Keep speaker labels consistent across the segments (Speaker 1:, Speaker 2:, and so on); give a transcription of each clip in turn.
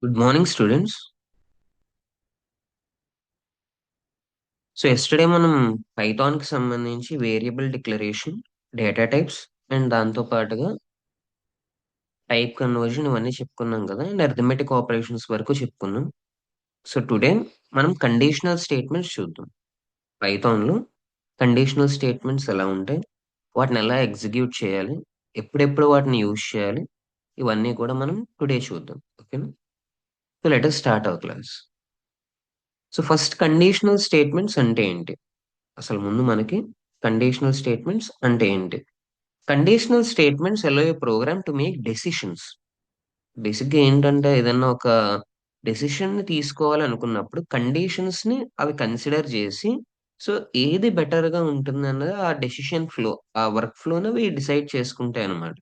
Speaker 1: Good morning students. So yesterday మనం Python కి సంబంధించి variable declaration, data types and దాంతో పాటుగా టైప్ కన్వర్జన్ ఇవన్నీ చెప్పుకున్నాం కదా, అండ్ అర్థమెటిక్ ఆపరేషన్స్ వరకు చెప్పుకున్నాం. సో టుడే మనం కండిషనల్ స్టేట్మెంట్స్ చూద్దాం. పైథాన్ లో కండిషనల్ స్టేట్మెంట్స్ ఎలా ఉంటాయి, వాటిని ఎలా ఎగ్జిక్యూట్ చేయాలి, ఎప్పుడెప్పుడు వాటిని యూజ్ చేయాలి, ఇవన్నీ కూడా మనం టుడే చూద్దాం. ఓకేనా? So let us start our class. So first conditional statements అంటే ఏంటి? అసలు ముందు మనకి కండిషనల్ స్టేట్మెంట్స్ అంటే ఏంటి? Conditional statements allow a program to make decisions. బేసిక్గా ఏంటంటే ఏదన్నా ఒక డెసిషన్ ని తీసుకోవాలనుకున్నప్పుడు కండిషన్స్ ని అవి కన్సిడర్ చేసి, సో ఏది బెటర్ గా ఉంటుంది అన్నది ఆ డెసిషన్ ఫ్లో, ఆ వర్క్ ఫ్లోని అవి డిసైడ్ చేసుకుంటాయి అనమాట.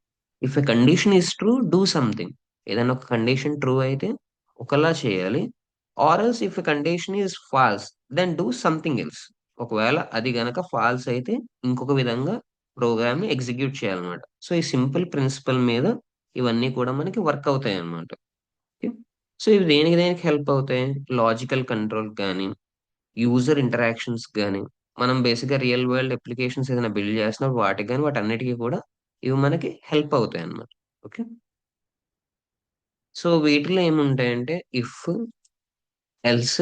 Speaker 1: If a condition is true, do something. ఏదైనా ఒక కండిషన్ ట్రూ అయితే ఒకలా చేయాలి. Or else if a condition is false, then do something else. ఒకవేళ అది గనక ఫాల్స్ అయితే ఇంకొక విధంగా ప్రోగ్రామ్ ని ఎగ్జిక్యూట్ చేయాలన్నమాట. సో ఈ సింపుల్ ప్రిన్సిపల్ మీద ఇవన్నీ కూడా మనకి వర్క్ అవుతాయి అన్నమాట. ఓకే. సో ఇవి దేనికి దేనికి హెల్ప్ అవుతాయి? లాజికల్ కంట్రోల్ కానీ, యూజర్ ఇంటరాక్షన్స్ కానీ, మనం బేసిక్గా రియల్ వరల్డ్ అప్లికేషన్స్ ఏదైనా బిల్డ్ చేస్తున్నప్పుడు వాటికి కానీ వాటన్నిటికీ కూడా ఇవి మనకి హెల్ప్ అవుతాయి అన్నమాట. ఓకే. సో వీటిలో ఏముంటాయంటే if, else,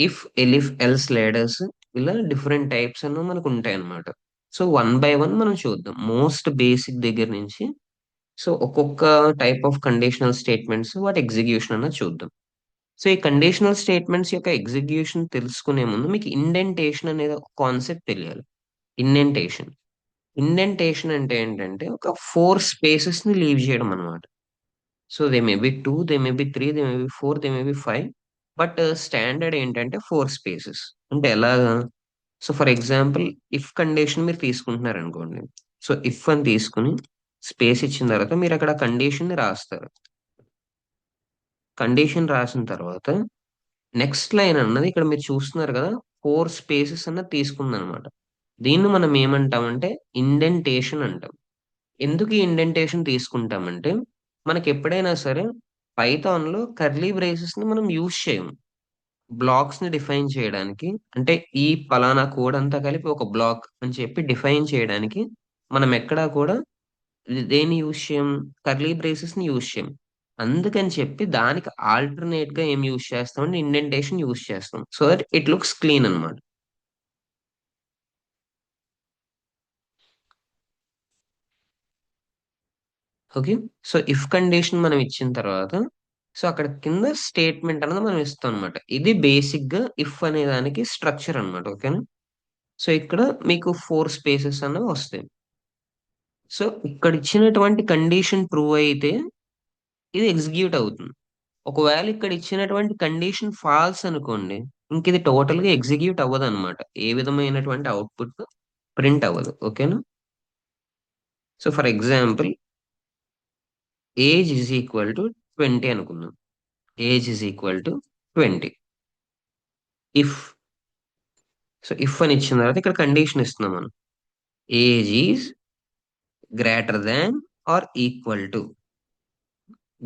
Speaker 1: if, elif, else, ladders, ఇలా డిఫరెంట్ టైప్స్ అన్న మనకు ఉంటాయి అన్నమాట. సో వన్ బై వన్ మనం చూద్దాం, మోస్ట్ బేసిక్ దగ్గర నుంచి. సో ఒక్కొక్క టైప్ ఆఫ్ కండిషనల్ స్టేట్మెంట్స్ వాటి ఎగ్జిక్యూషన్ అన్నది చూద్దాం. సో ఈ కండిషనల్ స్టేట్మెంట్స్ యొక్క ఎగ్జిక్యూషన్ తెలుసుకునే ముందు మీకు ఇండెంటేషన్ అనేది ఒక కాన్సెప్ట్ తెలియాలి. ఇండెంటేషన్. ఇండెంటేషన్ అంటే ఏంటంటే ఒక ఫోర్ స్పేసెస్ ని లీవ్ చేయడం అనమాట. So they may be two, they may be three, they may be four, they may be five. But standard ఏంటంటే ఫోర్ స్పేసెస్. అంటే ఎలాగా? So for example, if condition మీరు తీసుకుంటున్నారు అనుకోండి. సో ఇఫ్ అని తీసుకుని స్పేస్ ఇచ్చిన తర్వాత మీరు అక్కడ కండిషన్ ని రాస్తారు. కండిషన్ రాసిన తర్వాత నెక్స్ట్ లైన్ అన్నది ఇక్కడ మీరు చూస్తున్నారు కదా, ఫోర్ స్పేసెస్ అన్నది తీసుకుందనమాట. దీన్ని మనం ఏమంటామంటే ఇండెంటేషన్ అంటాం. ఎందుకు ఈ ఇండెంటేషన్ తీసుకుంటామంటే, మనకి ఎప్పుడైనా సరే పైథాన్ లో కర్లీ బ్రేసెస్ ని మనం యూజ్ చేయము బ్లాక్స్ ని డిఫైన్ చేయడానికి. అంటే ఈ పలానా కోడ్ అంతా కలిపి ఒక బ్లాక్ అని చెప్పి డిఫైన్ చేయడానికి మనం ఎక్కడా కూడా దేన్ని యూజ్ చేయం? కర్లీ బ్రేసెస్ ని యూజ్ చేయం. అందుకని చెప్పి దానికి ఆల్టర్నేట్ గా ఏం యూజ్ చేస్తాం అంటే ఇండెంటేషన్ యూజ్ చేస్తాం, so that it looks clean అన్నమాట. ఓకే. సో ఇఫ్ కండిషన్ మనం ఇచ్చిన తర్వాత, సో అక్కడ కింద స్టేట్మెంట్ అనేది మనం ఇస్తాం అనమాట. ఇది బేసిక్ గా ఇఫ్ అనే దానికి స్ట్రక్చర్ అన్నమాట. ఓకేనా? సో ఇక్కడ మీకు ఫోర్ స్పేసెస్ అనేవి వస్తాయి. సో ఇక్కడ ఇచ్చినటువంటి కండిషన్ ప్రూవ్ అయితే ఇది ఎగ్జిక్యూట్ అవుతుంది. ఒకవేళ ఇక్కడ ఇచ్చినటువంటి కండిషన్ ఫాల్స్ అనుకోండి, ఇంక ఇది టోటల్ గా ఎగ్జిక్యూట్ అవ్వదు అనమాట. ఏ విధమైనటువంటి అవుట్పుట్ ప్రింట్ అవ్వదు. ఓకేనా? So for example, age is equal to 20 అనుకుందాం. Age is equal to 20. If, so if అని ఇచ్చిన తర్వాత ఇక్కడ కండిషన్ ఇస్తున్నాం మనం. Age is greater than or equal to,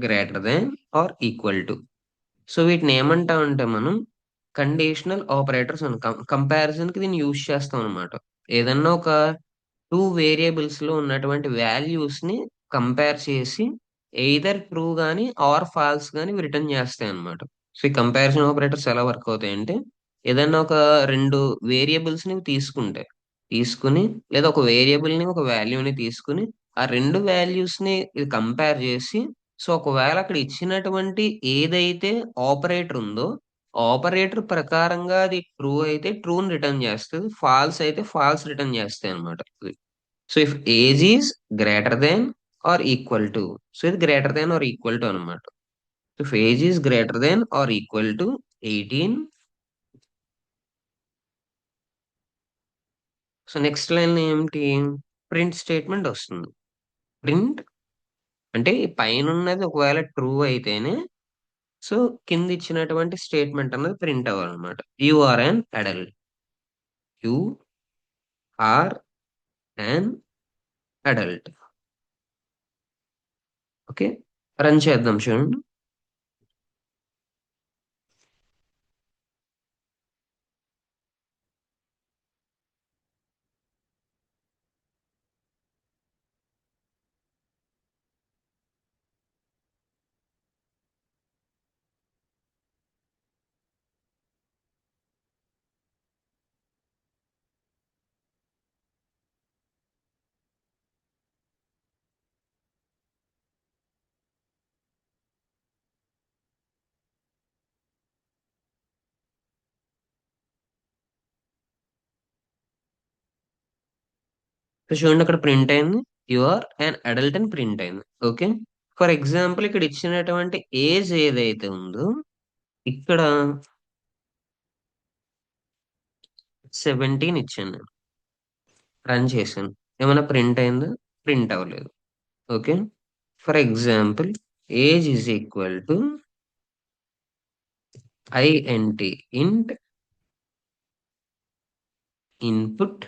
Speaker 1: greater than or equal to. So వీటిని ఏమంటామంటే మనం కండిషనల్ ఆపరేటర్స్ అని, కంపారిజన్ కి దీన్ని యూజ్ చేస్తాం అనమాట. ఏదన్నా ఒక టూ వేరియబుల్స్ లో ఉన్నటువంటి వాల్యూస్ ని కంపేర్ చేసి ఎయిదర్ ట్రూ గానీ ఆర్ ఫాల్స్ గానీ రిటర్న్ చేస్తాయి అనమాట. సో ఈ కంపారిజన్ ఆపరేటర్స్ ఎలా వర్క్ అవుతాయి అంటే, ఏదన్నా ఒక రెండు వేరియబుల్స్ ని తీసుకుంటే, తీసుకుని లేదా ఒక వేరియబుల్ ని ఒక వాల్యూని తీసుకుని ఆ రెండు వాల్యూస్ ని ఇది కంపేర్ చేసి, సో ఒకవేళ అక్కడ ఇచ్చినటువంటి ఏదైతే ఆపరేటర్ ఉందో ఆపరేటర్ ప్రకారంగా అది ట్రూ అయితే ట్రూని రిటర్న్ చేస్తుంది, ఫాల్స్ అయితే ఫాల్స్ రిటర్న్ చేస్తాయి అనమాట. So if age is greater than or equal to, so ఇది greater than or equal to అనమాట. If age is greater than or equal to 18, so next line ఏమిటి? Print statement వస్తుంది. Print అంటే ఈ పైన ఉన్నది ఒకవేళ ట్రూ అయితేనే, సో కింద ఇచ్చినటువంటి స్టేట్మెంట్ అన్నది ప్రింట్ అవ్వాలన్నమాట. You are an adult. You are an adult. Okay. Run చేద్దాం చూడండి. సో చూడండి అక్కడ ప్రింట్ అయింది, యు ఆర్ అన్ అడల్ట్ అని ప్రింట్ అయింది. ఓకే. ఫర్ ఎగ్జాంపుల్ ఇక్కడ ఇచ్చినటువంటి ఏజ్ ఏదైతే ఉందో ఇక్కడ 17 ఇచ్చాను నేను. రన్ చేశాను. ఏమైనా ప్రింట్ అయిందా? ప్రింట్ అవ్వలేదు. Okay. For example age is equal to INT ఇంట్ ఇన్పుట్.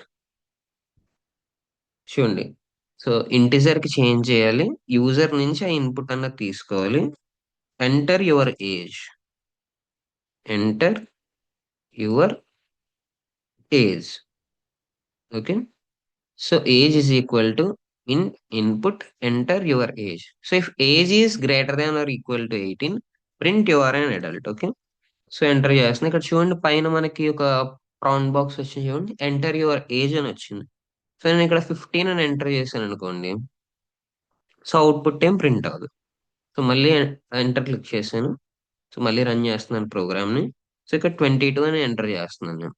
Speaker 1: చూడండి. సో ఇంటిజర్ కి చేంజ్ చేయాలి. యూజర్ నుంచి ఆ ఇన్పుట్ అన్నది తీసుకోవాలి. Enter your age. Enter your age. Okay. So age is equal to in input enter your age. So if age is greater than or equal to 18, print you are an adult. Okay. So enter చేస్తుంది. ఇక్కడ చూడండి పైన మనకి ఒక prawn box వచ్చింది చూడండి, enter your age అని వచ్చింది. సో నేను ఇక్కడ 15 అని ఎంటర్ చేశాను అనుకోండి. సో అవుట్పుట్ ఏం ప్రింట్ అవ్వదు. సో మళ్ళీ ఎంటర్ క్లిక్ చేశాను. సో మళ్ళీ రన్ చేస్తున్నాను ప్రోగ్రామ్ ని. సో ఇక్కడ 22 అని ఎంటర్ చేస్తున్నాను నేను.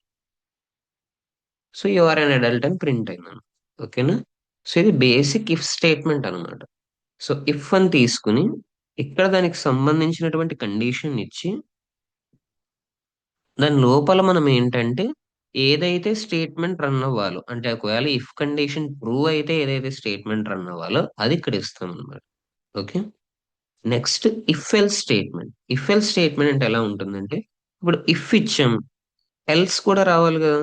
Speaker 1: So you are an adult అని ప్రింట్ అయినాను. ఓకేనా. సో ఇది బేసిక్ ఇఫ్ స్టేట్మెంట్ అనమాట. సో ఇఫ్ అని తీసుకుని ఇక్కడ దానికి సంబంధించినటువంటి కండిషన్ ఇచ్చి దాని లోపల మనం ఏంటంటే ఏదైతే స్టేట్మెంట్ రన్ అవ్వాలో, అంటే ఒకవేళ ఇఫ్ కండిషన్ ట్రూ అయితే ఏదైతే స్టేట్మెంట్ రన్ అవ్వాలో అది ఇక్కడ ఇస్తాం అనమాట. Okay. Next if L statement. If L statement అంటే ఎలా ఉంటుందంటే ఇప్పుడు ఇఫ్ ఇచ్చాం, ఎల్స్ కూడా రావాలి కదా.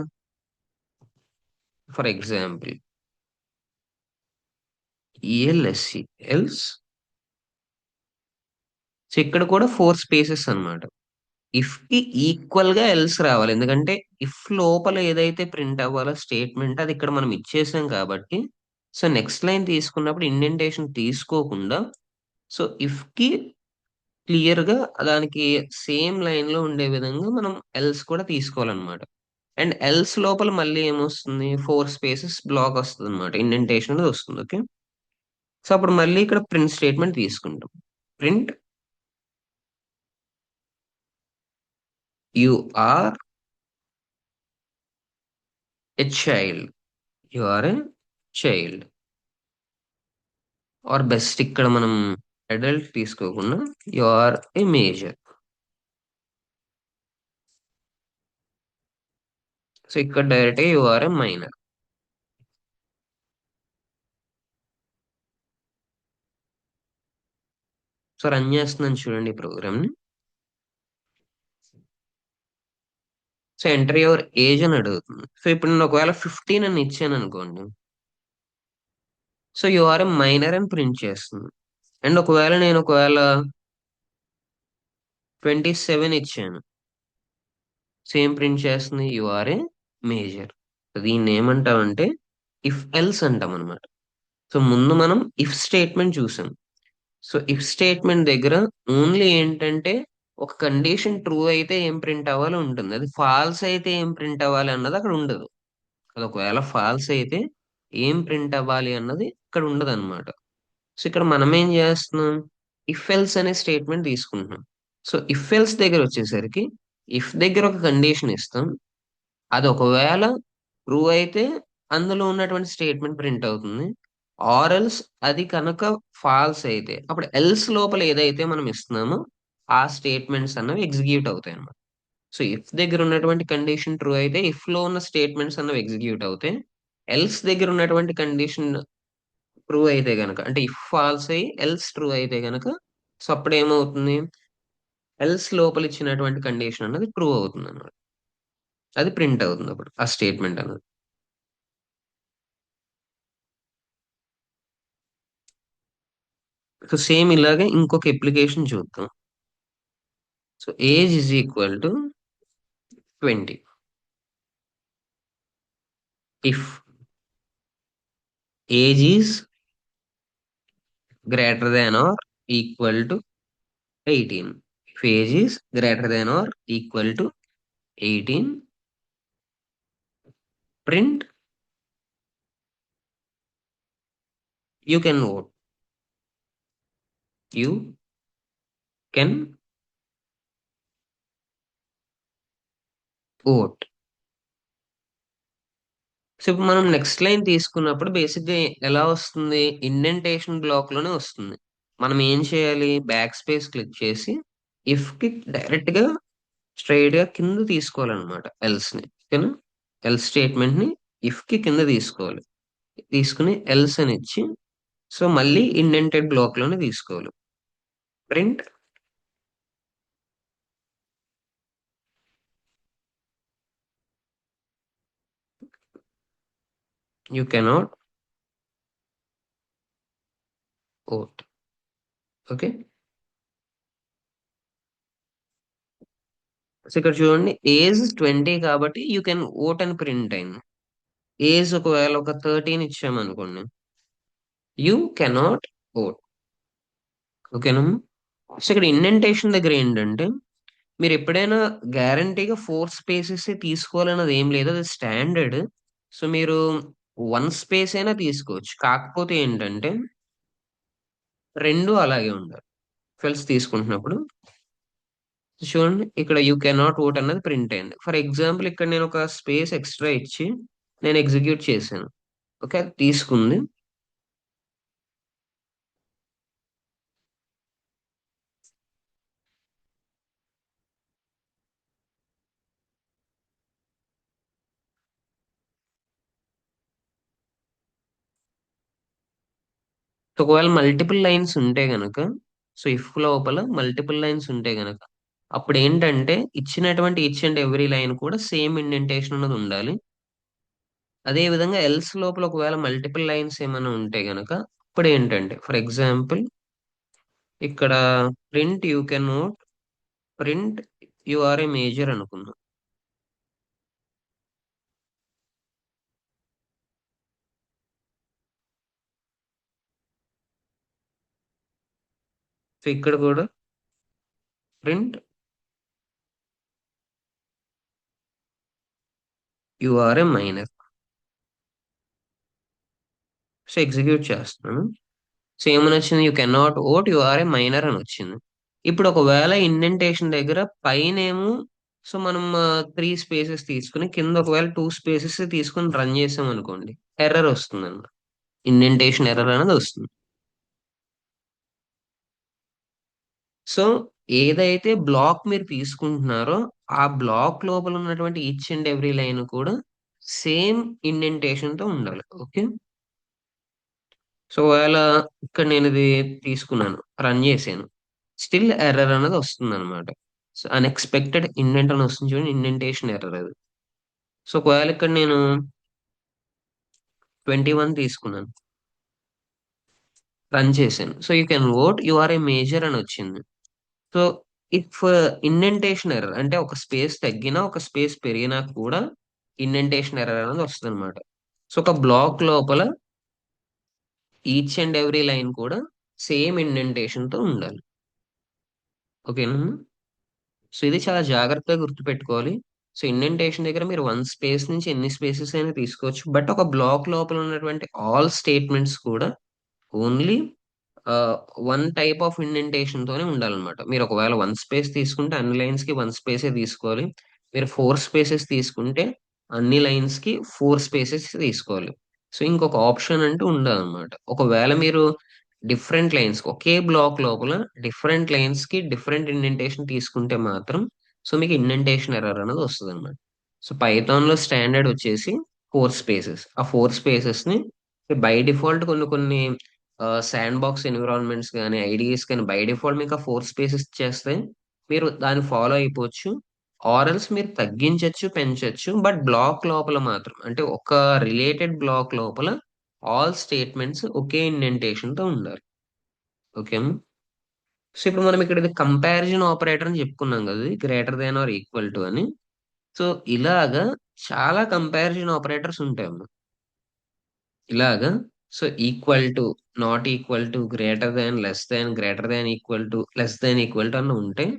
Speaker 1: For example ELSC else. So ఇక్కడ కూడా 4 స్పేసెస్ అన్నమాట. ఇఫ్ కి ఈక్వల్ గా ఎల్స్ రావాలి, ఎందుకంటే ఇఫ్ లోపల ఏదైతే ప్రింట్ అవ్వాలో స్టేట్మెంట్ అది ఇక్కడ మనం ఇచ్చేసాం కాబట్టి. సో నెక్స్ట్ లైన్ తీసుకున్నప్పుడు ఇండెంటేషన్ తీసుకోకుండా సో ఇఫ్ కి క్లియర్ గా దానికి సేమ్ లైన్ లో ఉండే విధంగా మనం ఎల్స్ కూడా తీసుకోవాలన్నమాట. అండ్ ఎల్స్ లోపల మళ్ళీ ఏమొస్తుంది, 4 స్పేసెస్ బ్లాక్ వస్తుంది అనమాట, ఇండెంటేషన్ అనేది వస్తుంది. ఓకే. సో అప్పుడు మళ్ళీ ఇక్కడ ప్రింట్ స్టేట్మెంట్ తీసుకుంటాం. Print you are a child. You are a child. Or best ఇక్కడ మనం అడల్ట్ తీసుకోకుండా you are a major. So ఇక్కడ direct you are a minor. So run చేస్తున్నాను చూడండి ప్రోగ్రామ్ ని. సో ఎంటర్ యువర్ ఏజ్ అని అడుగుతుంది. సో ఇప్పుడు నేను ఒకవేళ 15 అని ఇచ్చాను అనుకోండి. So you are a minor అని ప్రింట్ చేస్తుంది. అండ్ ఒకవేళ 27 ఇచ్చాను, సేమ్ ప్రింట్ చేస్తుంది, యు ఆర్ ఏ మేజర్. దీన్ని ఏమంటామంటే ఇఫ్ ఎల్స్ అంటాం అనమాట. సో ముందు మనం ఇఫ్ స్టేట్మెంట్ చూసాం. సో ఇఫ్ స్టేట్మెంట్ దగ్గర ఓన్లీ ఏంటంటే ఒక కండిషన్ ట్రూ అయితే ఏం ప్రింట్ అవ్వాలి ఉంటుంది, అది ఫాల్స్ అయితే ఏం ప్రింట్ అవ్వాలి అన్నది అక్కడ ఉండదు. అది ఒకవేళ ఫాల్స్ అయితే ఏం ప్రింట్ అవ్వాలి అన్నది ఇక్కడ ఉండదు అనమాట. సో ఇక్కడ మనం ఏం చేస్తున్నాం, ఇఫ్ ఎల్స్ అనే స్టేట్మెంట్ తీసుకుంటున్నాం. సో ఇఫ్ ఎల్స్ దగ్గర వచ్చేసరికి ఇఫ్ దగ్గర ఒక కండిషన్ ఇస్తాం, అది ఒకవేళ ట్రూ అయితే అందులో ఉన్నటువంటి స్టేట్మెంట్ ప్రింట్ అవుతుంది. ఆర్ ఎల్స్ అది కనుక ఫాల్స్ అయితే అప్పుడు ఎల్స్ లోపల ఏదైతే మనం ఇస్తున్నామో ఆ స్టేట్మెంట్స్ అన్నవి ఎగ్జిక్యూట్ అవుతాయి అన్నమాట. సో ఇఫ్ దగ్గర ఉన్నటువంటి కండిషన్ ట్రూ అయితే ఇఫ్ లో ఉన్న స్టేట్మెంట్స్ అన్నవి ఎగ్జిక్యూట్ అవుతాయి. ఎల్స్ దగ్గర ఉన్నటువంటి కండిషన్ ట్రూ అయితే గనక, అంటే ఇఫ్ ఫాల్స్ అయ్యి ఎల్స్ ట్రూ అయితే గనక, సో అప్పుడు ఏమవుతుంది, ఎల్స్ లోపల ఇచ్చినటువంటి కండిషన్ అన్నది ట్రూ అవుతుంది అన్నమాట. అది ప్రింట్ అవుతుంది అప్పుడు ఆ స్టేట్మెంట్ అన్నది. సో సేమ్ ఇలాగే ఇంకొక అప్లికేషన్ చూద్దాం. So age is equal to 20. If age is greater than or equal to 18. If age is greater than or equal to 18, print you can vote. You can vote. So ఇప్పుడు మనం next line తీసుకున్నప్పుడు బేసిక్గా ఎలా వస్తుంది, indentation black లోనే వస్తుంది. మనం ఏం చేయాలి, బ్యాక్ స్పేస్ క్లిక్ చేసి ఇఫ్ కి డైరెక్ట్ గా స్ట్రైట్ గా కింద తీసుకోవాలన్నమాట ఎల్స్ ని, ఓకేనా. ఎల్స్ స్టేట్మెంట్ ని ఇఫ్ కి కింద తీసుకోవాలి. తీసుకుని ఎల్స్ అని ఇచ్చి సో మళ్ళీ ఇండెంటెడ్ బ్లాక్ లోనే తీసుకోవాలి. Print you cannot vote. Okay. So ఇక్కడ చూడండి ఏజ్ 20 కాబట్టి యూ కెన్ ఓట్ అని ప్రింట్ అయింది. ఏజ్ ఒకవేళ ఒక 13 ఇచ్చామనుకోండి, యూ కెనాట్ ఓట్. ఓకేనా. సో ఇక్కడ ఇండెంటేషన్ దగ్గర ఏంటంటే మీరు ఎప్పుడైనా గ్యారంటీగా 4 స్పేసెస్ తీసుకోవాలన్నది ఏం లేదు, అది స్టాండర్డ్. సో మీరు 1 స్పేస్ అయినా తీసుకోవచ్చు, కాకపోతే ఏంటంటే రెండు అలాగే ఉండాలి ఫిల్స్ తీసుకుంటున్నప్పుడు. చూడండి ఇక్కడ యూ కెనాట్ ఓట్ అన్నది ప్రింట్ అయింది. ఫర్ ఎగ్జాంపుల్ ఇక్కడ నేను ఒక స్పేస్ ఎక్స్ట్రా ఇచ్చి నేను ఎగ్జిక్యూట్ చేశాను. ఓకే, అది తీసుకుంది. సో ఒకవేళ మల్టిపుల్ లైన్స్ ఉంటే గనక, సో ఇఫ్ లోపల మల్టిపుల్ లైన్స్ ఉంటే గనక అప్పుడు ఏంటంటే ఇచ్చినటువంటి ఈచ్ అండ్ ఎవ్రీ లైన్ కూడా సేమ్ ఇండెంటేషన్ అన్నది ఉండాలి. అదే విధంగా ఎల్స్ లోపల ఒకవేళ మల్టిపుల్ లైన్స్ ఏమైనా ఉంటే గనక అప్పుడు ఏంటంటే ఫర్ ఎగ్జాంపుల్ ఇక్కడ print you can not, print you are a major అనుకుందాం. సో ఇక్కడ కూడా print you are a minor. So execute చేస్తున్నాను. సో ఏమని వచ్చింది, you can not vote you are a minor అని వచ్చింది. ఇప్పుడు ఒకవేళ ఇండెంటేషన్ దగ్గర పైనేమో సో మనం 3 స్పేసెస్ తీసుకుని కింద ఒకవేళ 2 స్పేసెస్ తీసుకుని రన్ చేసాం అనుకోండి, ఎర్రర్ వస్తుంది అన్నమాట. ఇండెంటేషన్ ఎర్రర్ అనేది వస్తుంది. సో ఏదైతే బ్లాక్ మీరు తీసుకుంటున్నారో ఆ బ్లాక్ లోపల ఉన్నటువంటి ఈచ్ అండ్ ఎవ్రీ లైన్ కూడా సేమ్ ఇండెంటేషన్ తో ఉండాలి. ఓకే. సో ఒకవేళ ఇక్కడ నేను ఇది తీసుకున్నాను, రన్ చేశాను, స్టిల్ ఎర్రర్ అనేది వస్తుంది అనమాట. సో అన్ఎక్స్పెక్టెడ్ ఇండెంట్ అని వస్తుంది చూడండి, ఇండెంటేషన్ ఎర్రర్ అది. సో ఒకవేళ ఇక్కడ నేను 21 తీసుకున్నాను, రన్ చేశాను, so you can vote you are a major అని వచ్చింది. సో ఇఫ్ ఇండెంటేషన్ ఎర్రర్ అంటే ఒక స్పేస్ తగ్గినా ఒక స్పేస్ పెరిగినా కూడా ఇండెంటేషన్ ఎర్రర్ అనేది వస్తుంది అనమాట. సో ఒక బ్లాక్ లోపల ఈచ్ అండ్ ఎవ్రీ లైన్ కూడా సేమ్ ఇండెంటేషన్ తో ఉండాలి. ఓకేనా. సో ఇది చాలా జాగ్రత్తగా గుర్తుపెట్టుకోవాలి. సో ఇండెంటేషన్ దగ్గర మీరు 1 స్పేస్ నుంచి ఎన్ని స్పేసెస్ అయినా తీసుకోవచ్చు, బట్ ఒక బ్లాక్ లోపల ఉన్నటువంటి ఆల్ స్టేట్మెంట్స్ కూడా only one type of indentation తోనే ఉండాలన్నమాట. మీరు ఒకవేళ 1 స్పేస్ తీసుకుంటే అన్ని లైన్స్ కి 1 స్పేసే తీసుకోవాలి. మీరు 4 స్పేసెస్ తీసుకుంటే అన్ని లైన్స్ కి 4 స్పేసెస్ తీసుకోవాలి. సో ఇంకొక ఆప్షన్ అంటూ ఉండదన్నమాట. ఒకవేళ మీరు డిఫరెంట్ లైన్స్ ఒకే బ్లాక్ లోపల డిఫరెంట్ లైన్స్ కి డిఫరెంట్ ఇండెంటేషన్ తీసుకుంటే మాత్రం సో మీకు ఇండెంటేషన్ ఎర్రర్ అనేది వస్తుంది అనమాట. సో పైథాన్ లో స్టాండర్డ్ వచ్చేసి 4 స్పేసెస్. ఆ 4 స్పేసెస్ ని బై డిఫాల్ట్ కొన్ని కొన్ని శాండ్ బాక్స్ ఎన్విరాన్మెంట్స్ కానీ ఐడిఎస్ కానీ బై డిఫాల్ట్ మీకు ఆ 4 స్పేసెస్ చేస్తే మీరు దాన్ని ఫాలో అయిపోవచ్చు. ఆర్ఎల్స్ మీరు తగ్గించవచ్చు, పెంచవచ్చు, బట్ బ్లాక్ లోపల మాత్రం అంటే ఒక రిలేటెడ్ బ్లాక్ లోపల ఆల్ స్టేట్మెంట్స్ ఒకే ఇండెంటేషన్ తో ఉండాలి. ఓకే. సో ఇప్పుడు మనం ఇక్కడ ఇది కంపారిజన్ ఆపరేటర్ అని చెప్పుకున్నాం కదా, greater than or equal to అని. సో ఇలాగా చాలా కంపారిజన్ ఆపరేటర్స్ ఉంటాయమ్మా. ఇలాగా so equal to, not equal to, greater than, less than, greater than equal to, less than equal to అన్న ఉంటాయి.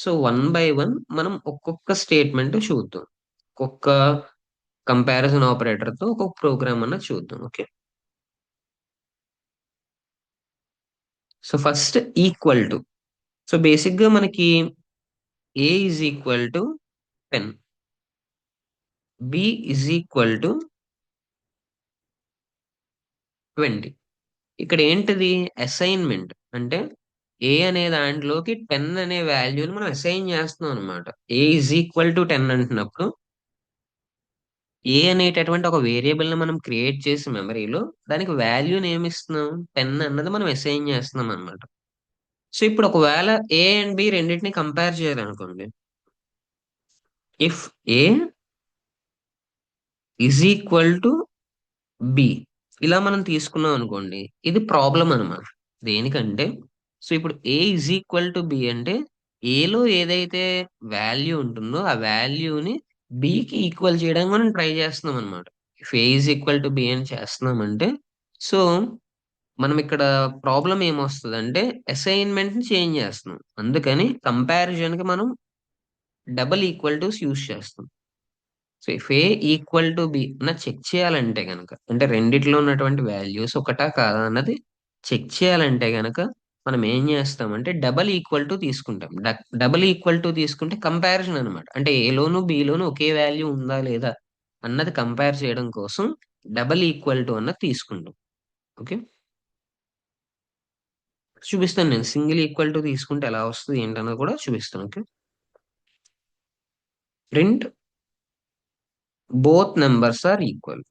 Speaker 1: సో వన్ బై వన్ మనం ఒక్కొక్క స్టేట్మెంట్ చూద్దాం. ఒక్కొక్క కంపారిజన్ ఆపరేటర్ తో ఒక్కొక్క ప్రోగ్రామ్ అన్న చూద్దాం. Okay. So first equal to. So basic గా మనకి A is equal to 10, B is equal to 20. ఇక్కడ ఏంటిది అసైన్మెంట్ అంటే ఏ అనే దాంట్లోకి 10 అనే వాల్యూని మనం అసైన్ చేస్తున్నాం అనమాట. ఏ ఈజ్ ఈక్వల్ టు 10 అంటున్నప్పుడు ఏ అనేటటువంటి ఒక వేరియబుల్ ని మనం క్రియేట్ చేసి మెమరీలో దానికి వాల్యూని ఏమి ఇస్తున్నాం 10 అన్నది మనం అసైన్ చేస్తున్నాం అనమాట. సో ఇప్పుడు ఒకవేళ ఏ అండ్ బి రెండింటిని కంపేర్ చేయాలనుకోండి. If A is equal to B ఇలా మనం తీసుకున్నాం అనుకోండి, ఇది ప్రాబ్లం అనమాట. దేనికంటే సో ఇప్పుడు A is equal to B అంటే ఏలో ఏదైతే వాల్యూ ఉంటుందో ఆ వాల్యూని బికి ఈక్వల్ చేయడానికి మనం ట్రై చేస్తున్నాం అనమాట. If A is equal to B అని చేస్తున్నామంటే సో మనం ఇక్కడ ప్రాబ్లం ఏమొస్తుందంటే అసైన్మెంట్ ని చేంజ్ చేస్తున్నాం. అందుకని కంపారిజన్ కి మనం డబల్ ఈక్వల్ టు యూస్ చేస్తాం. So if A equal to B అన్న చెక్ చేయాలంటే గనక అంటే రెండిట్లో ఉన్నటువంటి వాల్యూస్ ఒకటా కాదా అన్నది చెక్ చేయాలంటే గనక మనం ఏం చేస్తామంటే డబల్ ఈక్వల్ టు తీసుకుంటాం. డబల్ ఈక్వల్ టు తీసుకుంటే కంపారిజన్ అనమాట. అంటే ఏలోను బిలోను ఒకే వాల్యూ ఉందా లేదా అన్నది కంపేర్ చేయడం కోసం డబల్ ఈక్వల్ టు అన్నది తీసుకుంటాం. ఓకే, చూపిస్తాను నేను. సింగిల్ ఈక్వల్ టు తీసుకుంటే ఎలా వస్తుంది ఏంటన్నది కూడా చూపిస్తాను. Okay, print both numbers are equal.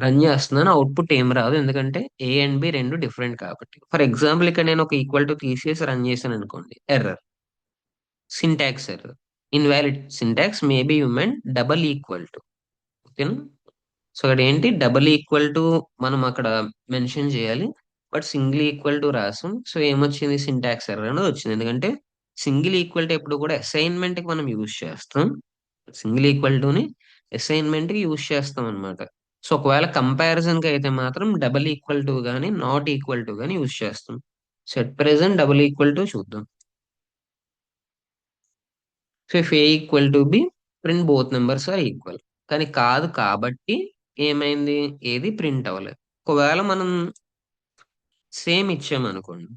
Speaker 1: Run చేస్తున్నాను, అవుట్పుట్ ఏం రాదు ఎందుకంటే ఏ అండ్ బి రెండు డిఫరెంట్ కాబట్టి. ఫర్ ఎగ్జాంపుల్ ఇక్కడ నేను ఒక ఈక్వల్ టు తీసేసి రన్ చేశాను అనుకోండి, error, syntax error, invalid syntax maybe you meant double equal to. ఓకేనా, సో అక్కడ ఏంటి డబల్ ఈక్వల్ టు మనం అక్కడ మెన్షన్ చేయాలి. బట్ సింగిల్ ఈక్వల్ టు రాసాం, సో ఏమొచ్చింది సింటాక్స్ ఎర్రర్ అనేది వచ్చింది. ఎందుకంటే సింగిల్ ఈక్వల్ టు ఎప్పుడు కూడా అసైన్మెంట్ కి మనం యూజ్ చేస్తాం. సింగిల్ ఈక్వల్ టుని అసైన్మెంట్ కి యూజ్ చేస్తాం అనమాట. సో ఒకవేళ కంపారిజన్ కి అయితే మాత్రం డబల్ ఈక్వల్ టు గానీ నాట్ ఈక్వల్ టు గానీ యూజ్ చేస్తాం. Set present double equal to చూద్దాం. So if A equal to B print both numbers are equal. కానీ కాదు కాబట్టి ఏమైంది, ఏది ప్రింట్ అవ్వలేదు. ఒకవేళ మనం సేమ్ ఇచ్చామనుకోండి,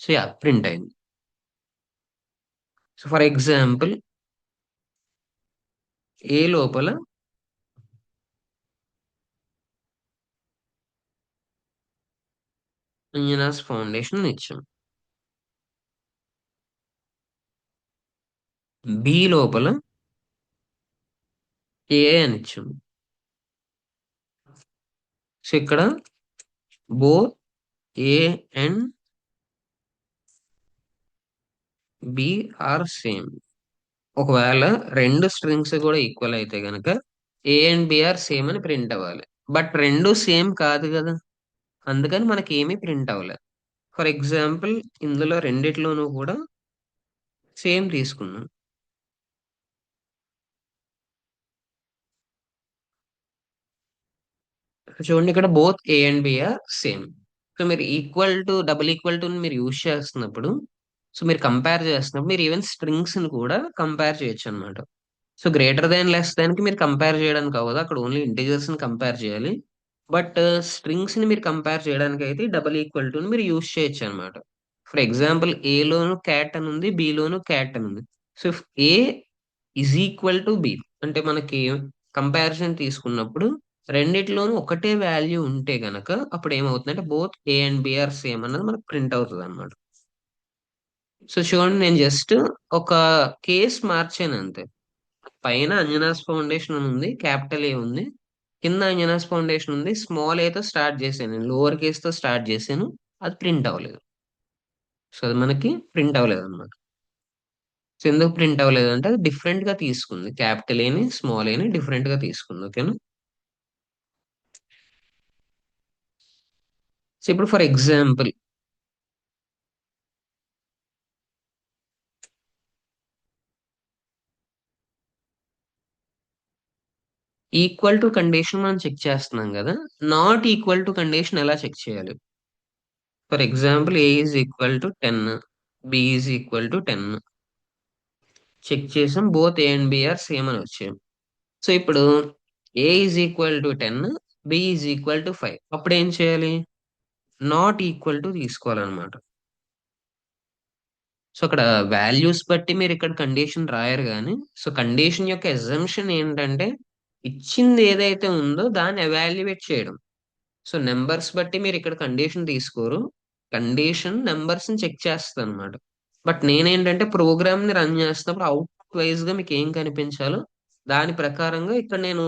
Speaker 1: సో యా ప్రింట్ అయింది. సో ఫర్ ఎగ్జాంపుల్ ఏ లోపల ఇంజనీర్స్ ఫౌండేషన్ ఇచ్చాం, బి లోపల ఏ అని ఇచ్చాం. సో ఇక్కడ both A and B are same. ఒకవేళ రెండు స్ట్రింగ్స్ కూడా ఈక్వల్ అయితే గనక A and B are same అని ప్రింట్ అవ్వాలి. బట్ రెండు సేమ్ కాదు కదా, అందుకని మనకి ఏమీ ప్రింట్ అవ్వలేదు. ఫర్ ఎగ్జాంపుల్ ఇందులో రెండిట్లోనూ కూడా సేమ్ తీసుకున్నాం. చూడండి ఇక్కడ both A and B are same. So మీరు equal to double equal to మీరు యూజ్ చేస్తున్నప్పుడు, సో మీరు కంపేర్ చేస్తున్నప్పుడు మీరు ఈవెన్ స్ట్రింగ్స్ ని కూడా కంపేర్ చేయొచ్చు అనమాట. So greater than less than కి మీరు కంపేర్ చేయడానికి అవ్వదు, అక్కడ ఓన్లీ ఇంటిజర్స్ ని కంపేర్ చేయాలి. బట్ స్ట్రింగ్స్ ని మీరు కంపేర్ చేయడానికి అయితే డబల్ ఈక్వల్ టు మీరు యూజ్ చేయొచ్చు అనమాట. ఫర్ ఎగ్జాంపుల్ ఏ లోను క్యాట్ అని ఉంది, బి లోను క్యాట్ అని ఉంది. So if A is equal to B అంటే మనకి కంపారిజన్ తీసుకున్నప్పుడు రెండిట్లోనూ ఒకటే వాల్యూ ఉంటే గనక అప్పుడు ఏమవుతుందంటే both A and B are same అన్నది మనకు ప్రింట్ అవుతుంది అనమాట. సో చూడండి నేను జస్ట్ ఒక కేస్ మార్చాను అంతే. పైన అంజనాస్ ఫౌండేషన్ అని ఉంది, క్యాపిటల్ ఏ ఉంది. కింద అంజనాస్ ఫౌండేషన్ ఉంది, స్మాల్ ఏ తో స్టార్ట్ చేశాను, నేను లోవర్ కేస్ తో స్టార్ట్ చేశాను. అది ప్రింట్ అవ్వలేదు. సో అది మనకి ప్రింట్ అవ్వలేదు అనమాట. సో ఎందుకు ప్రింట్ అవ్వలేదు అంటే అది డిఫరెంట్ గా తీసుకుంది, క్యాపిటల్ ఏని స్మాల్ ఏని డిఫరెంట్ గా తీసుకుంది. ఓకేనా, సో ఇప్పుడు for example equal to condition మనం చెక్ చేస్తున్నాం కదా, నాట్ ఈక్వల్ టు కండిషన్ ఎలా చెక్ చేయాలి. For example A is equal to 10, B is equal to 10 check చేసాం, both A and B are same అని వచ్చాయి. సో ఇప్పుడు A is equal to 10, B is equal to 5, అప్పుడు ఏం చేయాలి, not equal to తీసుకోవాలన్నమాట. సో అక్కడ వాల్యూస్ బట్టి మీరు ఇక్కడ కండిషన్ రాయరు కానీ, సో కండిషన్ యొక్క ఎగ్జంప్షన్ ఏంటంటే ఇచ్చింది ఏదైతే ఉందో దాన్ని ఎవాల్యుయేట్ చేయడం. సో నెంబర్స్ బట్టి మీరు ఇక్కడ కండిషన్ తీసుకోరు, కండిషన్ నెంబర్స్ ని చెక్ చేస్తుంది అనమాట. బట్ నేనేంటంటే ప్రోగ్రామ్ ని రన్ చేస్తున్నప్పుడు అవుట్పుట్ వైజ్ గా మీకు ఏం కనిపించాలో దాని ప్రకారంగా ఇక్కడ నేను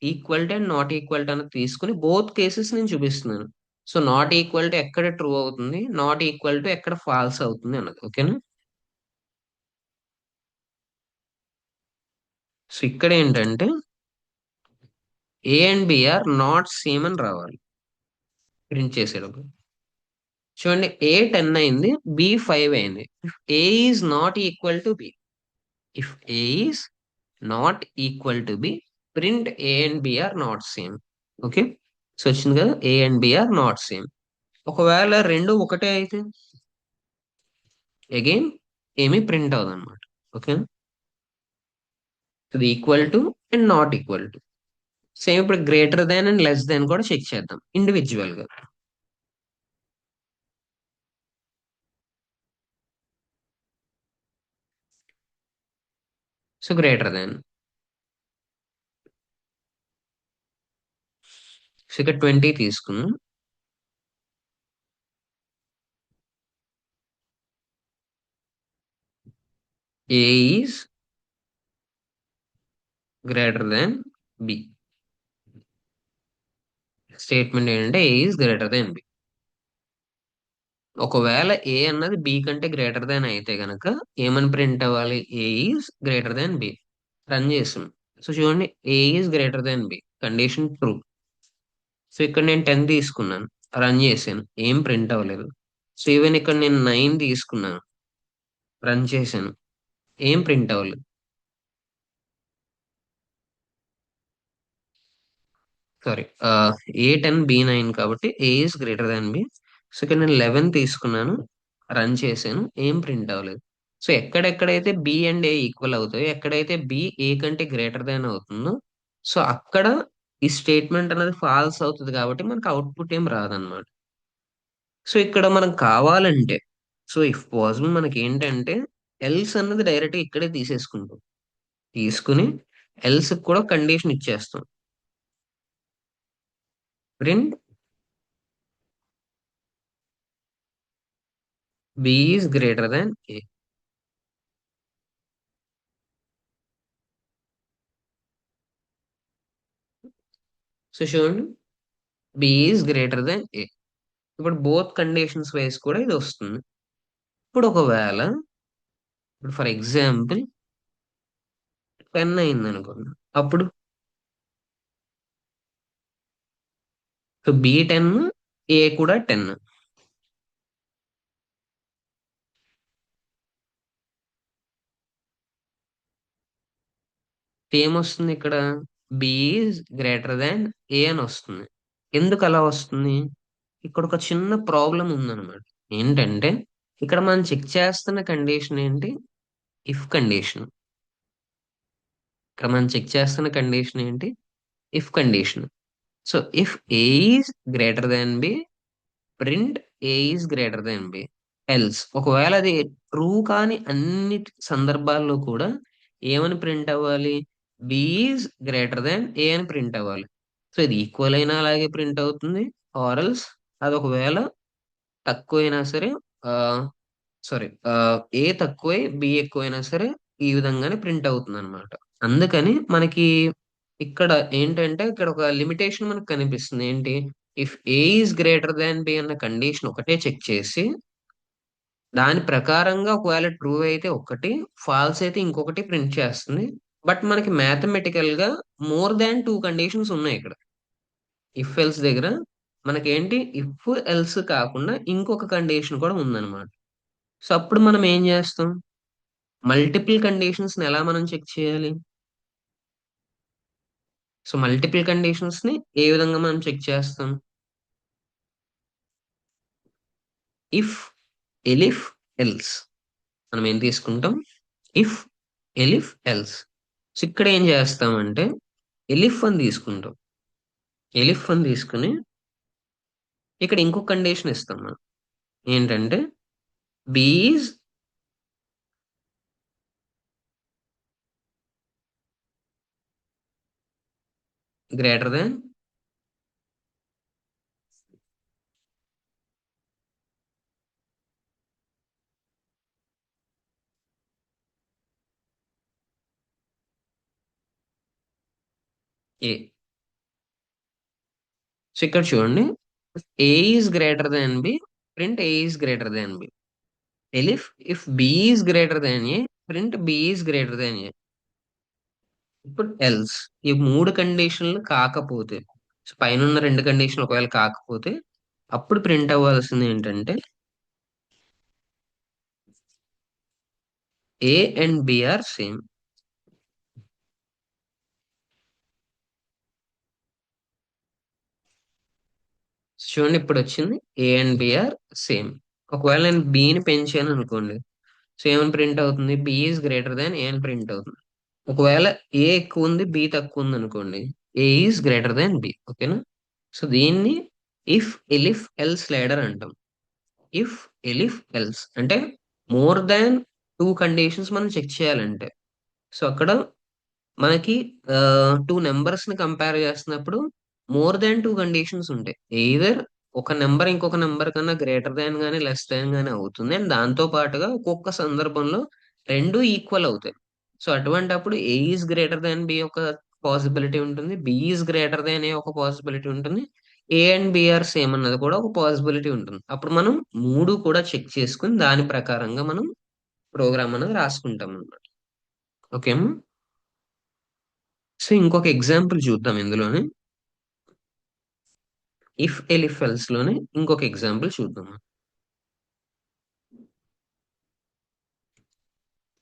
Speaker 1: equal to and not equal to అనేది తీసుకుని బోత్ కేసెస్ నేను చూపిస్తున్నాను. సో నాట్ ఈక్వల్ టు ఎక్కడ ట్రూ అవుతుంది, నాట్ ఈక్వల్ టు ఎక్కడ ఫాల్స్ అవుతుంది అన్నది. ఓకేనా? సో ఇక్కడ ఏంటంటే A and B are not same అని రావాలి ప్రింట్ చేసేటప్పుడు. చూడండి, ఏ 10 అయింది, బి 5 అయింది. If A is not equal to B, if A is not equal to B, print A and B are not same. Okay, so వచ్చింది కదా, A and B are not same. ఒకవేళ రెండు ఒకటే అయితే అగైన్ ఏమీ print అవ్వదు అనమాట. Okay, ఇది equal to and not equal to same. ఇప్పుడు greater than and less than కూడా చెక్ చేద్దాం ఇండివిజువల్ గా. సో గ్రేటర్ దాన్, సో ఇక్కడ 20 తీసుకున్నాం. A is greater than B. Statement ఏంటంటే A is greater than B. ఒకవేళ ఏ అన్నది బి కంటే గ్రేటర్ దాన్ అయితే గనక ఏమని ప్రింట్ అవ్వాలి? A is greater than B. Run చేసాం. సో చూడండి, A is greater than B, condition true. So ఇక్కడ నేను 10 తీసుకున్నాను, రన్ చేశాను, ఏం ప్రింట్ అవ్వలేదు. సో ఈవెన్ ఇక్కడ నేను 9 తీసుకున్నాను, రన్ చేశాను, ఏం ప్రింట్ అవ్వలేదు. సారీ, A10 B9 కాబట్టి A is greater than B. So ఇక్కడ నేను 11 తీసుకున్నాను, రన్ చేశాను, ఏం ప్రింట్ అవ్వలేదు. సో ఎక్కడెక్కడైతే బి అండ్ ఏ ఈక్వల్ అవుతాయో, ఎక్కడైతే బి ఏ కంటే గ్రేటర్ దాన్ అవుతుందో, సో అక్కడ ఈ స్టేట్మెంట్ అనేది ఫాల్స్ అవుతుంది కాబట్టి మనకు అవుట్పుట్ ఏం రాదన్నమాట. సో ఇక్కడ మనం కావాలంటే, సో ఇఫ్ పాసిబుల్ మనకి ఏంటంటే ఎల్స్ అన్నది డైరెక్ట్ ఇక్కడే తీసేసుకుంటాం, తీసుకుని ఎల్స్ కూడా కండిషన్ ఇచ్చేస్తాం. Print B is greater than A. So చూడండి, B is greater than A. ఇప్పుడు బోత్ కండిషన్స్ వైస్ కూడా ఇది వస్తుంది. ఇప్పుడు ఒకవేళ, ఇప్పుడు ఫర్ ఎగ్జాంపుల్ 10 అయింది అనుకోండి, అప్పుడు సో బి 10, ఏ కూడా 10. ఏమొస్తుంది ఇక్కడ? B is greater than A అని వస్తుంది. ఎందుకు అలా వస్తుంది? ఇక్కడ ఒక చిన్న ప్రాబ్లం ఉందన్నమాట. ఏంటంటే ఇక్కడ మనం చెక్ చేస్తున్న కండిషన్ ఏంటి? If condition. ఇక్కడ మనం చెక్ చేస్తున్న కండిషన్ ఏంటి? If condition. So if A is greater than B, print A is greater than B. Else ఒకవేళ అది ట్రూ కాని అన్ని సందర్భాల్లో కూడా ఏమని ప్రింట్ అవ్వాలి? B is greater than A అని ప్రింట్ అవ్వాలి. సో ఇది ఈక్వల్ అయినా అలాగే ప్రింట్ అవుతుంది, ఆర్ఎల్స్ అది ఒకవేళ తక్కువైనా సరే, సారీ, ఏ తక్కువై బి ఎక్కువైనా సరే ఈ విధంగానే ప్రింట్ అవుతుంది అనమాట. అందుకని మనకి ఇక్కడ ఏంటంటే ఇక్కడ ఒక లిమిటేషన్ మనకు కనిపిస్తుంది. ఏంటి? If A is greater than B అన్న కండిషన్ ఒకటే చెక్ చేసి దాని ప్రకారంగా ఒకవేళ ట్రూ అయితే ఒకటి, ఫాల్స్ అయితే ఇంకొకటి ప్రింట్ చేస్తుంది. బట్ మనకి మ్యాథమెటికల్ గా మోర్ దాన్ టూ కండిషన్స్ ఉన్నాయి ఇక్కడ. ఇఫ్ ఎల్స్ దగ్గర మనకి ఏంటి, ఇఫ్ ఎల్స్ కాకుండా ఇంకొక కండిషన్ కూడా ఉందన్నమాట. సో అప్పుడు మనం ఏం చేస్తాం? మల్టిపుల్ కండిషన్స్ ని ఎలా మనం చెక్ చేయాలి? సో మల్టిపుల్ కండిషన్స్ ని ఏ విధంగా మనం చెక్ చేస్తాం? If, elif, else. మనం ఏం తీసుకుంటాం? If, elif, else. సో ఇక్కడ ఏం చేస్తామంటే ఎలిఫ్ అని తీసుకుంటాం. ఎలిఫ్ అని తీసుకుని ఇక్కడ ఇంకొక కండిషన్ ఇస్తాం మనం. ఏంటంటే B is greater than A. So ఇక్కడ చూడండి, A is greater than B, print A is greater than B. If B is greater than A, print B is greater than A. ఇప్పుడు ఎల్స్ ఈ మూడు కండిషన్లు కాకపోతే, సో పైన ఉన్న రెండు కండిషన్లు ఒకవేళ కాకపోతే, అప్పుడు ప్రింట్ అవ్వాల్సింది ఏంటంటే A and B are same. చూడండి ఇప్పుడు వచ్చింది A and B are same. ఒకవేళ నేను బిని పెంచాను అనుకోండి, సో ఏమని ప్రింట్ అవుతుంది, B is greater than A అని ప్రింట్ అవుతుంది. ఒకవేళ ఏ ఎక్కువ ఉంది బి తక్కువ ఉంది అనుకోండి, ఏ ఈజ్ గ్రేటర్ దాన్ బి. ఓకేనా. సో దీన్ని ఇఫ్ ఎలిఫ్ ఎల్స్ లేడర్ అంటాం. ఇఫ్ ఎలిఫ్ ఎల్స్ అంటే మోర్ దాన్ టూ కండిషన్స్ మనం చెక్ చేయాలంటే, సో అక్కడ మనకి టూ నెంబర్స్ ని కంపేర్ చేస్తున్నప్పుడు మోర్ దాన్ టూ కండిషన్స్ ఉంటాయి. ఎయిదర్ ఒక నెంబర్ ఇంకొక నెంబర్ కన్నా గ్రేటర్ దాన్ గానీ లెస్ దాన్ గానీ అవుతుంది, అండ్ దాంతో పాటుగా ఒక్కొక్క సందర్భంలో రెండు ఈక్వల్ అవుతాయి. సో అటువంటప్పుడు ఏ ఈజ్ గ్రేటర్ దాన్ బి ఒక పాసిబిలిటీ ఉంటుంది, బి ఈజ్ గ్రేటర్ దాన్ ఏ ఒక పాసిబిలిటీ ఉంటుంది, ఏ అండ్ బిఆర్ సేమ్ అన్నది కూడా ఒక పాసిబిలిటీ ఉంటుంది. అప్పుడు మనం మూడు కూడా చెక్ చేసుకుని దాని ప్రకారంగా మనం ప్రోగ్రామ్ అనేది రాసుకుంటాం అన్నమాట. ఓకే. సో ఇంకొక ఎగ్జాంపుల్ చూద్దాం ఇందులోనే. ఇఫ్ ఎలిఫ్ ఎల్స్ లోనే ఇంకొక ఎగ్జాంపుల్ చూద్దాం.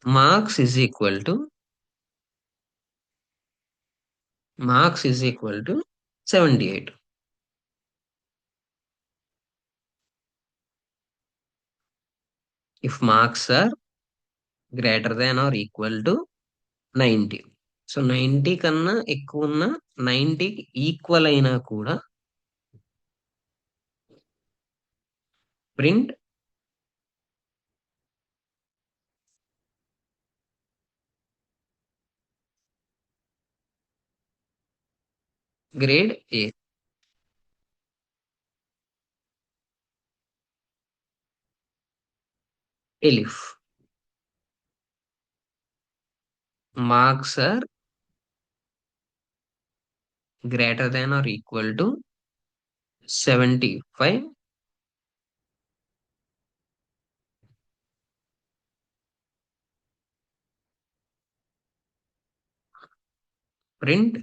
Speaker 1: Marks is equal to marks is equal to 78. If marks are greater than or equal to 90. సో 90 కన్నా ఎక్కువ ఉన్న, 90కి ఈక్వల్ అయినా కూడా print grade A. Elif marks are greater than or equal to 75, print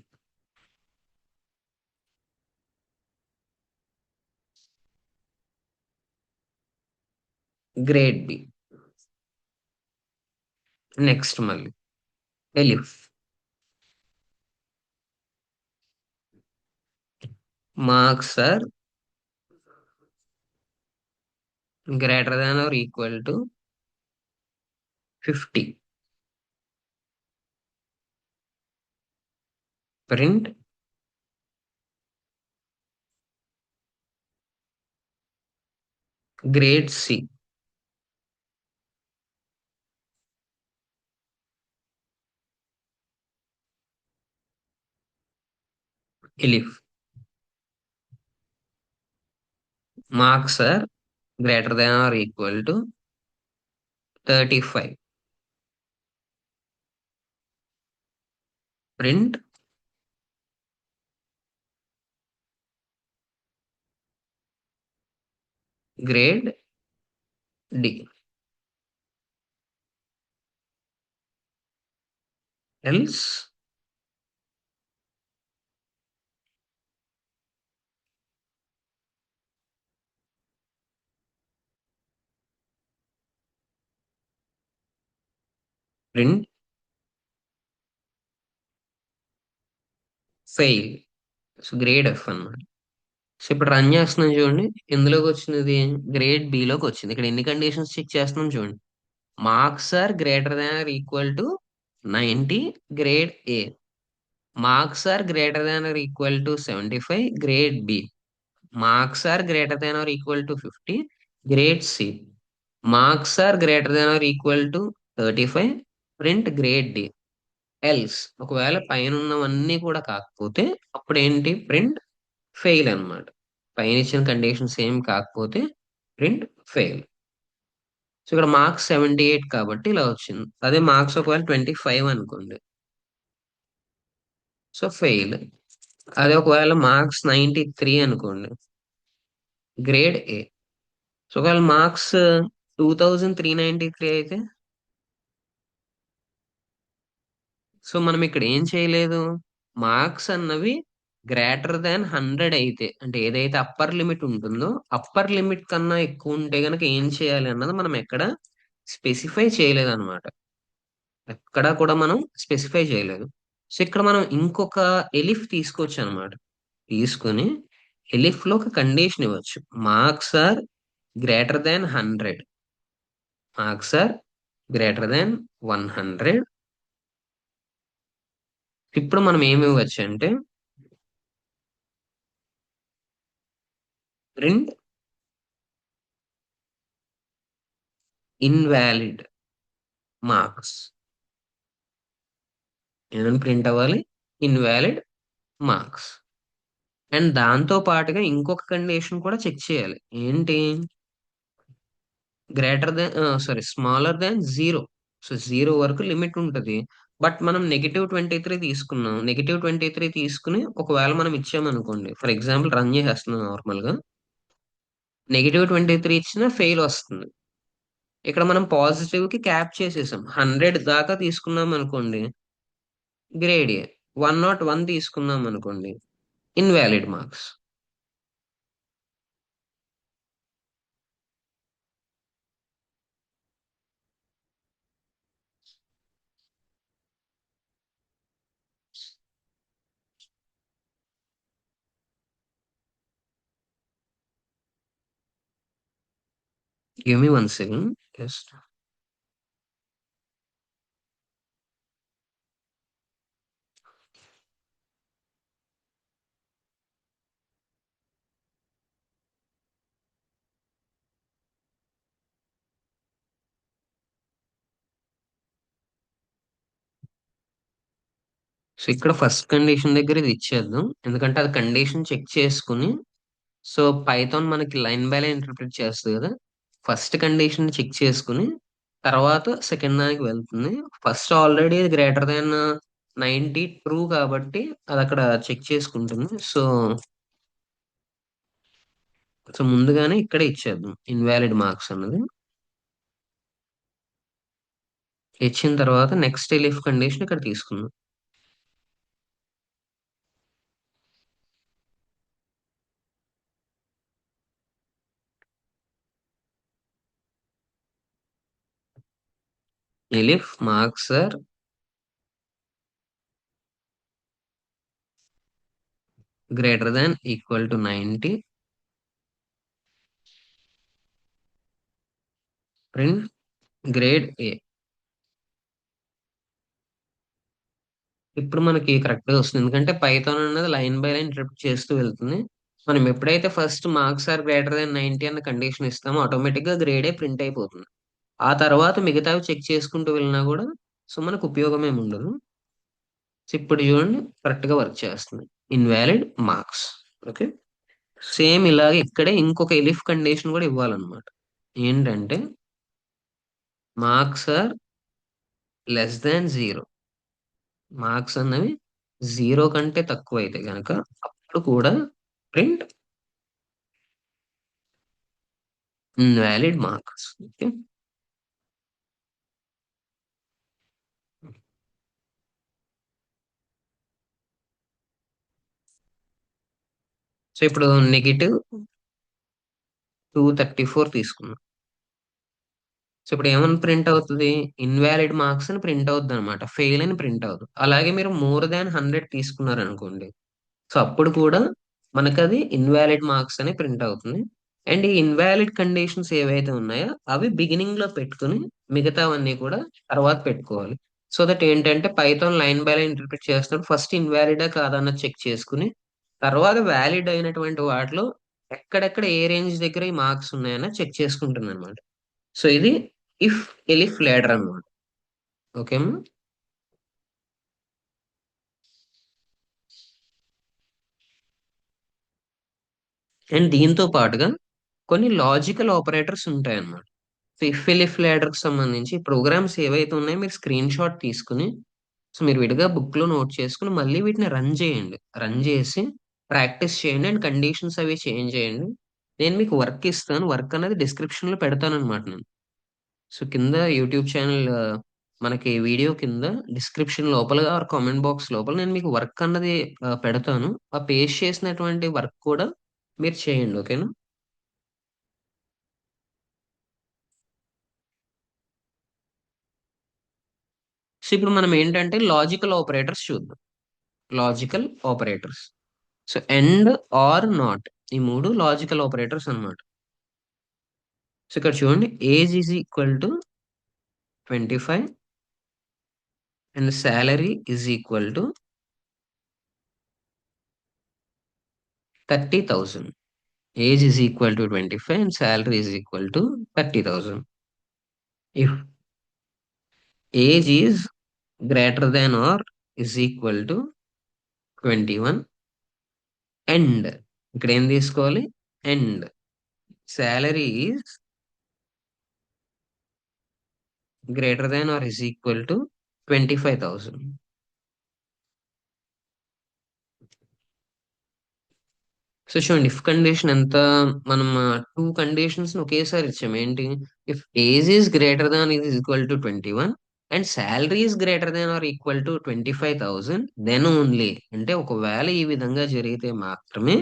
Speaker 1: grade B. Next మళ్ళీ elif marks are greater than or equal to 50, print grade C. Elif marks are greater than or equal to 35, print grade D. Else print fail. So grade F అన్నమాట. So ఇప్పుడు run చేస్తున్నాం చూడండి, ఎందులోకి వచ్చినది, grade B లోకి వచ్చింది. ఇక్కడ ఎన్ని conditions check చేస్తున్నాం చూడండి. Marks are greater than or equal to 90, grade A. Marks are greater than or equal to 75, grade B. Marks are greater than or equal to 50, grade C. Marks are greater than or equal to 35, print grade D. Else ఒకవేళ పైన ఉన్నవన్నీ కూడా కాకపోతే అప్పుడు ఏంటి print fail అన్నమాట. పైన ఇచ్చిన కండిషన్స్ ఏం కాకపోతే ప్రింట్ ఫెయిల్. సో ఇక్కడ మార్క్స్ 78 కాబట్టి ఇలా వచ్చింది. అదే మార్క్స్ ఒకవేళ 25 అనుకోండి, సో ఫెయిల్. అదే ఒకవేళ మార్క్స్ 93 అనుకోండి, గ్రేడ్ ఏ. సో ఒకవేళ మార్క్స్ 2393 అయితే, సో మనం ఇక్కడ ఏం చేయలేదు, మార్క్స్ అన్నవి గ్రేటర్ దాన్ 100 అయితే, అంటే ఏదైతే అప్పర్ లిమిట్ ఉంటుందో అప్పర్ లిమిట్ కన్నా ఎక్కువ ఉంటే గనక ఏం చేయాలి అన్నది మనం ఎక్కడ స్పెసిఫై చేయలేదు అనమాట. ఎక్కడ కూడా మనం స్పెసిఫై చేయలేదు. సో ఇక్కడ మనం ఇంకొక ఎలిఫ్ తీసుకోవచ్చు అనమాట. తీసుకొని ఎలిఫ్ లో ఒక కండిషన్ ఇవ్వచ్చు, marks are greater than 100, marks are greater than 100. ఇప్పుడు మనం ఏమి ఇవ్వచ్చు అంటే ప్రింట్ ఇన్వాలిడ్ మార్క్స్. ఏమైనా ప్రింట్ అవ్వాలి, ఇన్వాలిడ్ మార్క్స్. అండ్ దాంతో పాటుగా ఇంకొక కండిషన్ కూడా చెక్ చేయాలి. ఏంటి, greater than sorry smaller than 0. So 0 వరకు లిమిట్ ఉంటుంది. బట్ మనం -23 తీసుకున్నాం. -23 తీసుకుని ఒకవేళ మనం ఇచ్చామనుకోండి, ఫర్ ఎగ్జాంపుల్ రన్ చేసేస్తున్నాం నార్మల్ గా, -23 ఇచ్చినా ఫెయిల్ వస్తుంది. ఇక్కడ మనం పాజిటివ్ కి క్యాప్ చేసేసాం. 100 దాకా తీసుకున్నాం అనుకోండి, గ్రేడ్ ఏ. 101 తీసుకున్నాం అనుకోండి, invalid marks. Give me 1 second just. So ఇక్కడ ఫస్ట్ కండిషన్ దగ్గర ఇది ఇచ్చేద్దాం, ఎందుకంటే అది కండిషన్ చెక్ చేసుకుని, సో పైథాన్ మనకి లైన్ బై లైన్ ఇంటర్ప్రిట్ చేస్తుంది కదా, ఫస్ట్ కండిషన్ చెక్ చేసుకుని తర్వాత సెకండ్ దానికి వెళ్తుంది. First already greater than 90 true కాబట్టి అది అక్కడ చెక్ చేసుకుంటుంది. సో సో ముందుగానే ఇక్కడే ఇచ్చేద్దాం ఇన్వాలిడ్ మార్క్స్ అన్నది. ఇచ్చిన తర్వాత నెక్స్ట్ ఎలిఫ్ కండిషన్ ఇక్కడ తీసుకుందాం. Elif marks are greater than equal to 90, print grade A. ఇప్పుడు మనకి కరెక్ట్ గా వస్తుంది, ఎందుకంటే పైథాన్ అనేది లైన్ బై లైన్ ఇంటర్ప్రిట్ చేస్తూ వెళ్తుంది. మనం ఎప్పుడైతే first marks are greater than 90 అన్న కండిషన్ ఇస్తామో ఆటోమేటిక్ గా గ్రేడే ప్రింట్ అయిపోతుంది. ఆ తర్వాత మిగతావి చెక్ చేసుకుంటూ వెళ్ళినా కూడా సో మనకు ఉపయోగం ఏమి ఉండదు. సో ఇప్పుడు చూడండి కరెక్ట్ గా వర్క్ చేస్తుంది, ఇన్వాలిడ్ మార్క్స్. ఓకే. సేమ్ ఇలాగే ఇక్కడే ఇంకొక ఎలిఫ్ కండిషన్ కూడా ఇవ్వాలన్నమాట. ఏంటంటే marks are less than 0, marks అన్నవి 0 కంటే తక్కువ అయితే గనక అప్పుడు కూడా print invalid marks. Okay. So ఇప్పుడు -234 తీసుకున్నాం. సో ఇప్పుడు ఏమని ప్రింట్ అవుతుంది, ఇన్వాలిడ్ మార్క్స్ అని ప్రింట్ అవుతుంది అనమాట, ఫెయిల్ అని ప్రింట్ అవుతుంది. అలాగే మీరు మోర్ దాన్ 100 తీసుకున్నారు అనుకోండి, సో అప్పుడు కూడా మనకు అది ఇన్వాలిడ్ మార్క్స్ అని ప్రింట్ అవుతుంది. అండ్ ఈ ఇన్వాలిడ్ కండిషన్స్ ఏవైతే ఉన్నాయో అవి బిగినింగ్ లో పెట్టుకుని మిగతావన్నీ కూడా తర్వాత పెట్టుకోవాలి. సో దట్ ఏంటంటే Python line by line interpret చేస్తున్నప్పుడు ఫస్ట్ ఇన్వాలిడా కాదన్న చెక్ చేసుకుని తర్వాత వ్యాలిడ్ అయినటువంటి వాటిలో ఎక్కడెక్కడ ఏ రేంజ్ దగ్గర ఈ మార్క్స్ ఉన్నాయన్న చెక్ చేసుకుంటుంది అనమాట. సో ఇది ఇఫ్ ఎలిఫ్ లేడర్ అనమాట. ఓకే. అండ్ దీంతో పాటుగా కొన్ని లాజికల్ ఆపరేటర్స్ ఉంటాయన్నమాట. సో ఇఫ్ ఎలిఫ్ కి సంబంధించి ప్రోగ్రామ్స్ ఏవైతే ఉన్నాయో మీరు స్క్రీన్ షాట్ తీసుకుని, సో మీరు విడిగా బుక్ లో నోట్ చేసుకుని మళ్ళీ వీటిని రన్ చేయండి. రన్ చేసి ప్రాక్టీస్ చేయండి అండ్ కండిషన్స్ అవి చేంజ్ చేయండి. నేను మీకు వర్క్ ఇస్తాను. వర్క్ అనేది డిస్క్రిప్షన్ లో పెడతాను అనమాట నేను. సో కింద యూట్యూబ్ ఛానల్, మనకి వీడియో కింద డిస్క్రిప్షన్ లోపల ఆర్ కామెంట్ బాక్స్ లోపల నేను మీకు వర్క్ అన్నది పెడతాను. ఆ పేస్ట్ చేసినటువంటి వర్క్ కూడా మీరు చేయండి. ఓకేనా? సో ఇప్పుడు మనం ఏంటంటే లాజికల్ ఆపరేటర్స్ చూద్దాం. Logical operators. So and, or, not, ఈ మూడు లాజికల్ ఆపరేటర్స్ అన్నమాట. సో ఇక్కడ చూడండి, age is equal to 25 and salary is equal to 30,000. Age is equal to 25 and salary is equal to 30,000. If age is greater than or is equal to 21 and, ఇక్కడ ఏం తీసుకోవాలి? And salary is greater than or is equal to 25,000. So చూడండి, if condition ఎంత, మనం two conditions ఒకేసారి ఇచ్చాము. ఏంటి? If age is greater than is equal to 21 and salary is greater than or equal to 25,000, then only, అంటే ఒకవేళ ఈ విధంగా జరిగితే మాత్రమే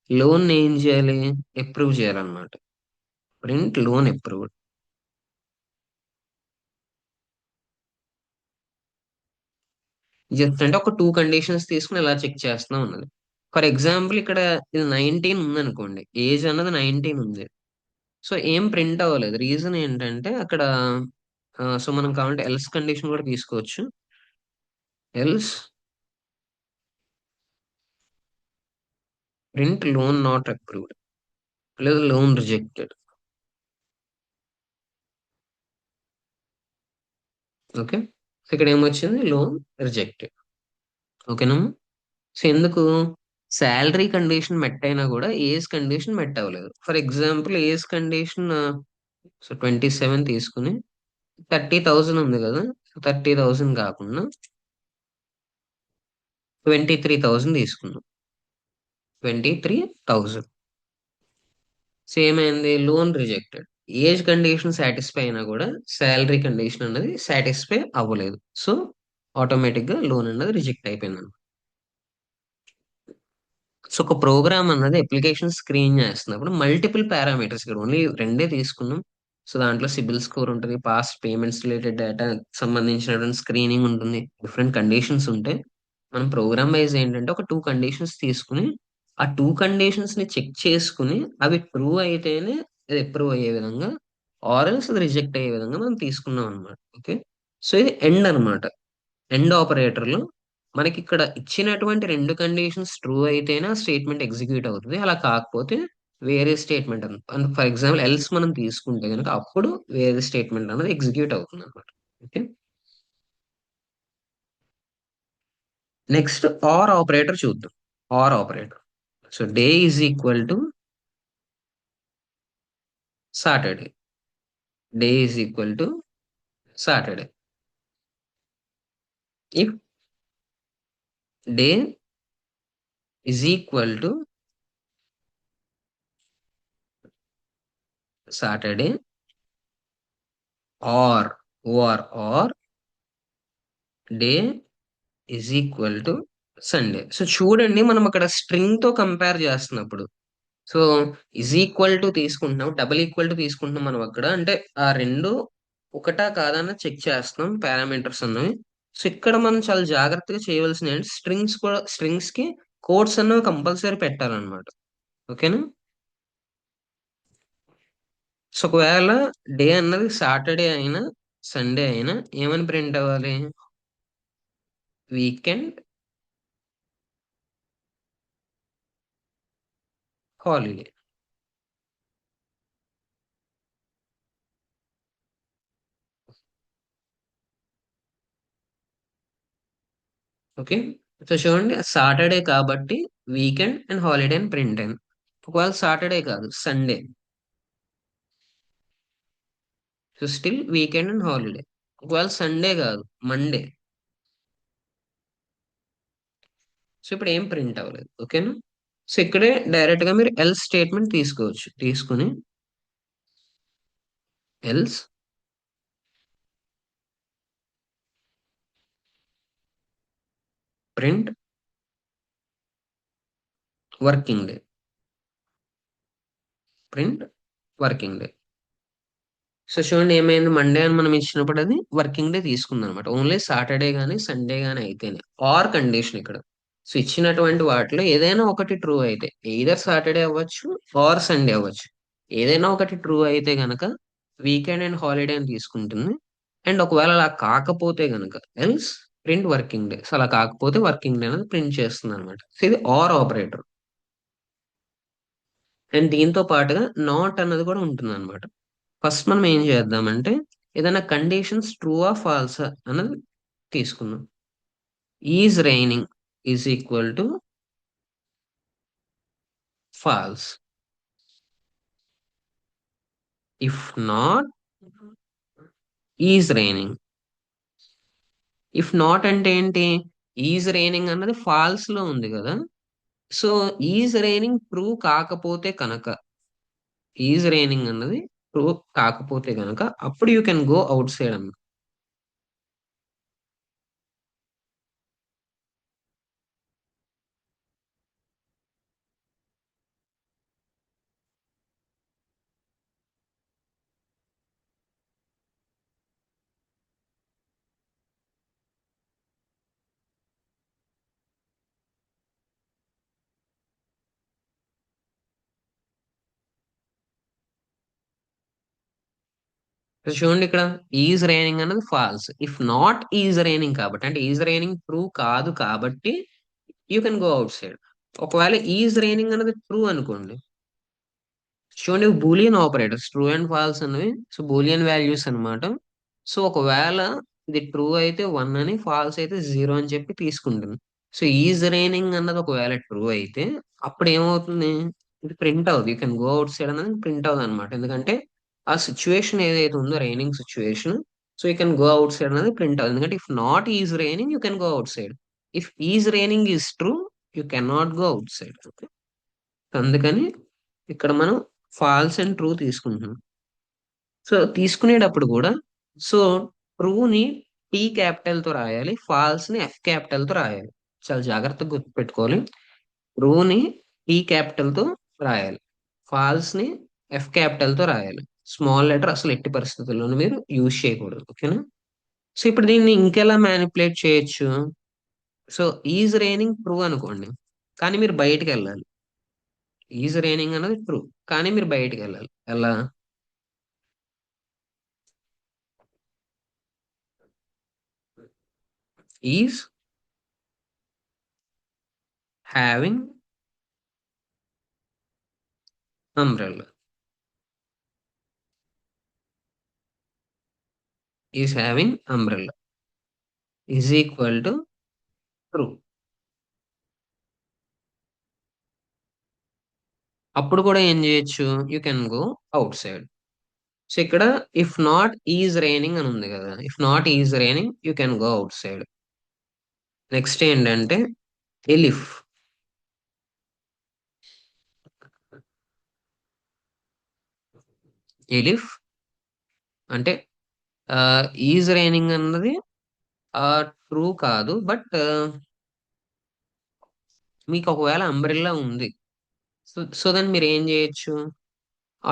Speaker 1: లోన్ ఏం చేయాలి? అప్రూవ్ చేయాలన్నమాట. Print loan approved. జస్ట్ అంటే ఒక టూ కండిషన్స్ తీసుకుని ఇలా చెక్ చేస్తున్నా ఉన్నది. ఫర్ ఎగ్జాంపుల్ ఇక్కడ ఇది 19 ఉంది అనుకోండి, ఏజ్ అన్నది 19 ఉంది. సో ఏం ప్రింట్ అవ్వలేదు. రీజన్ ఏంటంటే అక్కడ, సో మనం కావాలంటే ఎల్స్ కండిషన్ కూడా తీసుకోవచ్చు. Else print loan not approved, లేదా లోన్ రిజెక్టెడ్. ఓకే. సో ఇక్కడ ఏమొచ్చింది? Loan rejected. ఓకేనా? సో ఎందుకు? శాలరీ కండిషన్ మెట్ అయినా కూడా ఏజ్ కండిషన్ మెట్ అవ్వలేదు. For example age condition, so 27 తీసుకుని 30,000 ఉంది కదా, 30,000 కాకుండా 23,000 తీసుకున్నాం. 23,000 సేమ్ అయింది, loan rejected. Age condition satisfy అయినా కూడా శాలరీ కండిషన్ అన్నది సాటిస్ఫై అవ్వలేదు. సో ఆటోమేటిక్ గా లోన్ అన్నది రిజెక్ట్ అయిపోయింది. సో ఒక ప్రోగ్రామ్ అన్నది అప్లికేషన్ స్క్రీన్ చేస్తున్నప్పుడు మల్టిపుల్ పారామీటర్స్, ఇక్కడ ఓన్లీ రెండే తీసుకున్నాం. సో దాంట్లో సిబిల్ స్కోర్ ఉంటుంది, పాస్ట్ పేమెంట్స్ రిలేటెడ్ డేటా సంబంధించినటువంటి స్క్రీనింగ్ ఉంటుంది, డిఫరెంట్ కండిషన్స్ ఉంటాయి. మనం ప్రోగ్రామ్ వైజ్ ఏంటంటే ఒక టూ కండిషన్స్ తీసుకుని ఆ టూ కండిషన్స్ ని చెక్ చేసుకుని అవి ట్రూ అయితేనే అది అప్రూవ్ అయ్యే విధంగా, ఆర్ఎల్స్ అది రిజెక్ట్ అయ్యే విధంగా మనం తీసుకున్నాం అనమాట. ఓకే. సో ఇది ఎండ్ అన్నమాట. ఎండ్ ఆపరేటర్ లో మనకి ఇక్కడ ఇచ్చినటువంటి రెండు కండిషన్స్ ట్రూ అయితేనే ఆ స్టేట్మెంట్ ఎగ్జిక్యూట్ అవుతుంది. అలా కాకపోతే వేరే స్టేట్మెంట్, ఫర్ ఎగ్జాంపుల్ ఎల్స్ మనం తీసుకుంటే కనుక అప్పుడు వేరే స్టేట్మెంట్ అనేది ఎగ్జిక్యూట్ అవుతుంది అనమాట. ఓకే. నెక్స్ట్ ఆర్ ఆపరేటర్ చూద్దాం. Or operator. So day is equal to Saturday. Day is equal to Saturday. If day is equal to Saturday or, or day is equal to Sunday. So చూడండి, మనం అక్కడ string తో compare చేస్తున్నప్పుడు, so is equal to తీసుకుంటున్నాం, double equal to తీసుకుంటున్నాం మనం అక్కడ, అంటే ఆ రెండు ఒకటా కాదని చెక్ చేస్తున్నాం పారామీటర్స్ అన్నవి. సో ఇక్కడ మనం చాలా జాగ్రత్తగా చేయవలసిన ఏంటి, స్ట్రింగ్స్ కూడా, స్ట్రింగ్స్ కి కోడ్స్ అన్నవి కంపల్సరీ పెట్టాలన్నమాట. ఓకేనా? సో ఒకవేళ డే అన్నది సాటర్డే అయినా సండే అయినా ఏమని ప్రింట్ అవ్వాలి? Weekend holiday. ఓకే. సో చూడండి, సాటర్డే కాబట్టి వీకెండ్ అండ్ హాలిడే అని ప్రింట్ అయింది. ఒకవేళ సాటర్డే కాదు, Sunday. So still weekend and holiday. ఒకవేళ సండే కాదు, మండే. సో ఇప్పుడు ఏం ప్రింట్ అవ్వలేదు, ఓకేనా. సో ఇక్కడే డైరెక్ట్ గా మీరు ఎల్స్ స్టేట్మెంట్ తీసుకోవచ్చు. తీసుకుని else print working day, print working day. So చూడండి ఏమైంది, మండే అని మనం ఇచ్చినప్పుడు అది వర్కింగ్ డే తీసుకుంది అనమాట. ఓన్లీ సాటర్డే కానీ సండే కానీ అయితేనే. ఆర్ కండిషన్ ఇక్కడ. సో ఇచ్చినటువంటి వాటిలో ఏదైనా ఒకటి ట్రూ అయితే, ఎయిదర్ సాటర్డే అవ్వచ్చు ఆర్ సండే అవ్వచ్చు, ఏదైనా ఒకటి ట్రూ అయితే గనక వీకెండ్ అండ్ హాలిడే అని తీసుకుంటుంది. అండ్ ఒకవేళ అలా కాకపోతే గనక else print working day. So అలా కాకపోతే వర్కింగ్ డే అనేది ప్రింట్ చేస్తుంది అనమాట. సో ఇది ఆర్ ఆపరేటర్. అండ్ దీంతో పాటుగా నాట్ అన్నది కూడా ఉంటుంది అనమాట. ఫస్ట్ మనం ఏం చేద్దామంటే ఏదైనా కండిషన్స్ ట్రూ ఆ ఫాల్స్ అన్నది తీసుకుందాం. Is raining is equal to falls. If not is raining. If not అంటే ఏంటి, ఈజ్ రైనింగ్ అన్నది ఫాల్స్ లో ఉంది కదా. సో ఈజ్ రైనింగ్ ట్రూ కాకపోతే కనుక, ఈజ్ రైనింగ్ అన్నది ట్రూ కాకపోతే కనుక అప్పుడు you can go outside అన్న. చూడండి ఇక్కడ ఈజ్ రైనింగ్ అన్నది false, if not is raining కాబట్టి, అంటే ఈజ్ రైనింగ్ ట్రూ కాదు కాబట్టి you can go outside. ఒకవేళ ఈజ్ రైనింగ్ అనేది ట్రూ అనుకోండి. చూడండి boolean operators true and false అనేవి సో బూలియన్ వాల్యూస్ అన్నమాట. సో ఒకవేళ ఇది ట్రూ అయితే వన్ అని, ఫాల్స్ అయితే జీరో అని చెప్పి తీసుకుంటుంది. సో ఈజ్ రైనింగ్ అన్నది ఒకవేళ ట్రూ అయితే అప్పుడు ఏమవుతుంది, ఇది ప్రింట్ అవుతుంది. You can go out side అనేది ప్రింట్ అవుతుంది అనమాట. ఎందుకంటే ఆ సిచ్యువేషన్ ఏదైతే ఉందో raining situation, so you can go out side అనేది ప్రింట్ అవుతుంది. ఎందుకంటే if not is raining you can go out side, if is raining is true you can not go out side. అందుకని ఇక్కడ మనం ఫాల్స్ అండ్ ట్రూ తీసుకుంటున్నాం. So తీసుకునేటప్పుడు కూడా so ట్రూని tea capital తో రాయాలి, ఫాల్స్ ని ఎఫ్ క్యాపిటల్ తో రాయాలి. చాలా జాగ్రత్తగా గుర్తుపెట్టుకోవాలి. ట్రూని టీ క్యాపిటల్ తో రాయాలి, ఫాల్స్ ని ఎఫ్ క్యాపిటల్ తో రాయాలి. స్మాల్ లెటర్ అసలు ఎట్టి పరిస్థితుల్లోనూ మీరు యూజ్ చేయకూడదు, ఓకేనా. సో ఇప్పుడు దీన్ని ఇంకెలా మ్యానిపులేట్ చేయొచ్చు. సో ఈజ్ రైనింగ్ ట్రూ అనుకోండి, కానీ మీరు బయటికి వెళ్ళాలి. ఈజ్ రైనింగ్ అనేది ట్రూ, కానీ మీరు బయటికి వెళ్ళాలి. ఎలా, is having umbrella, is having umbrella is equal to true. అప్పుడు కూడా ఏం చేయొచ్చు, you can go outside. So ఇక్కడ ఇఫ్ నాట్ ఈజ్ రైనింగ్ అని ఉంది కదా, if not is raining you can go out side. Next ఏంటంటే ఎలిఫ్. ఎలిఫ్ అంటే ఈజ్ రైనింగ్ అన్నది ట్రూ కాదు, బట్ మీకు ఒకవేళ అంబ్రెల్లా ఉంది. సో దెన్ మీరు ఏం చేయొచ్చు,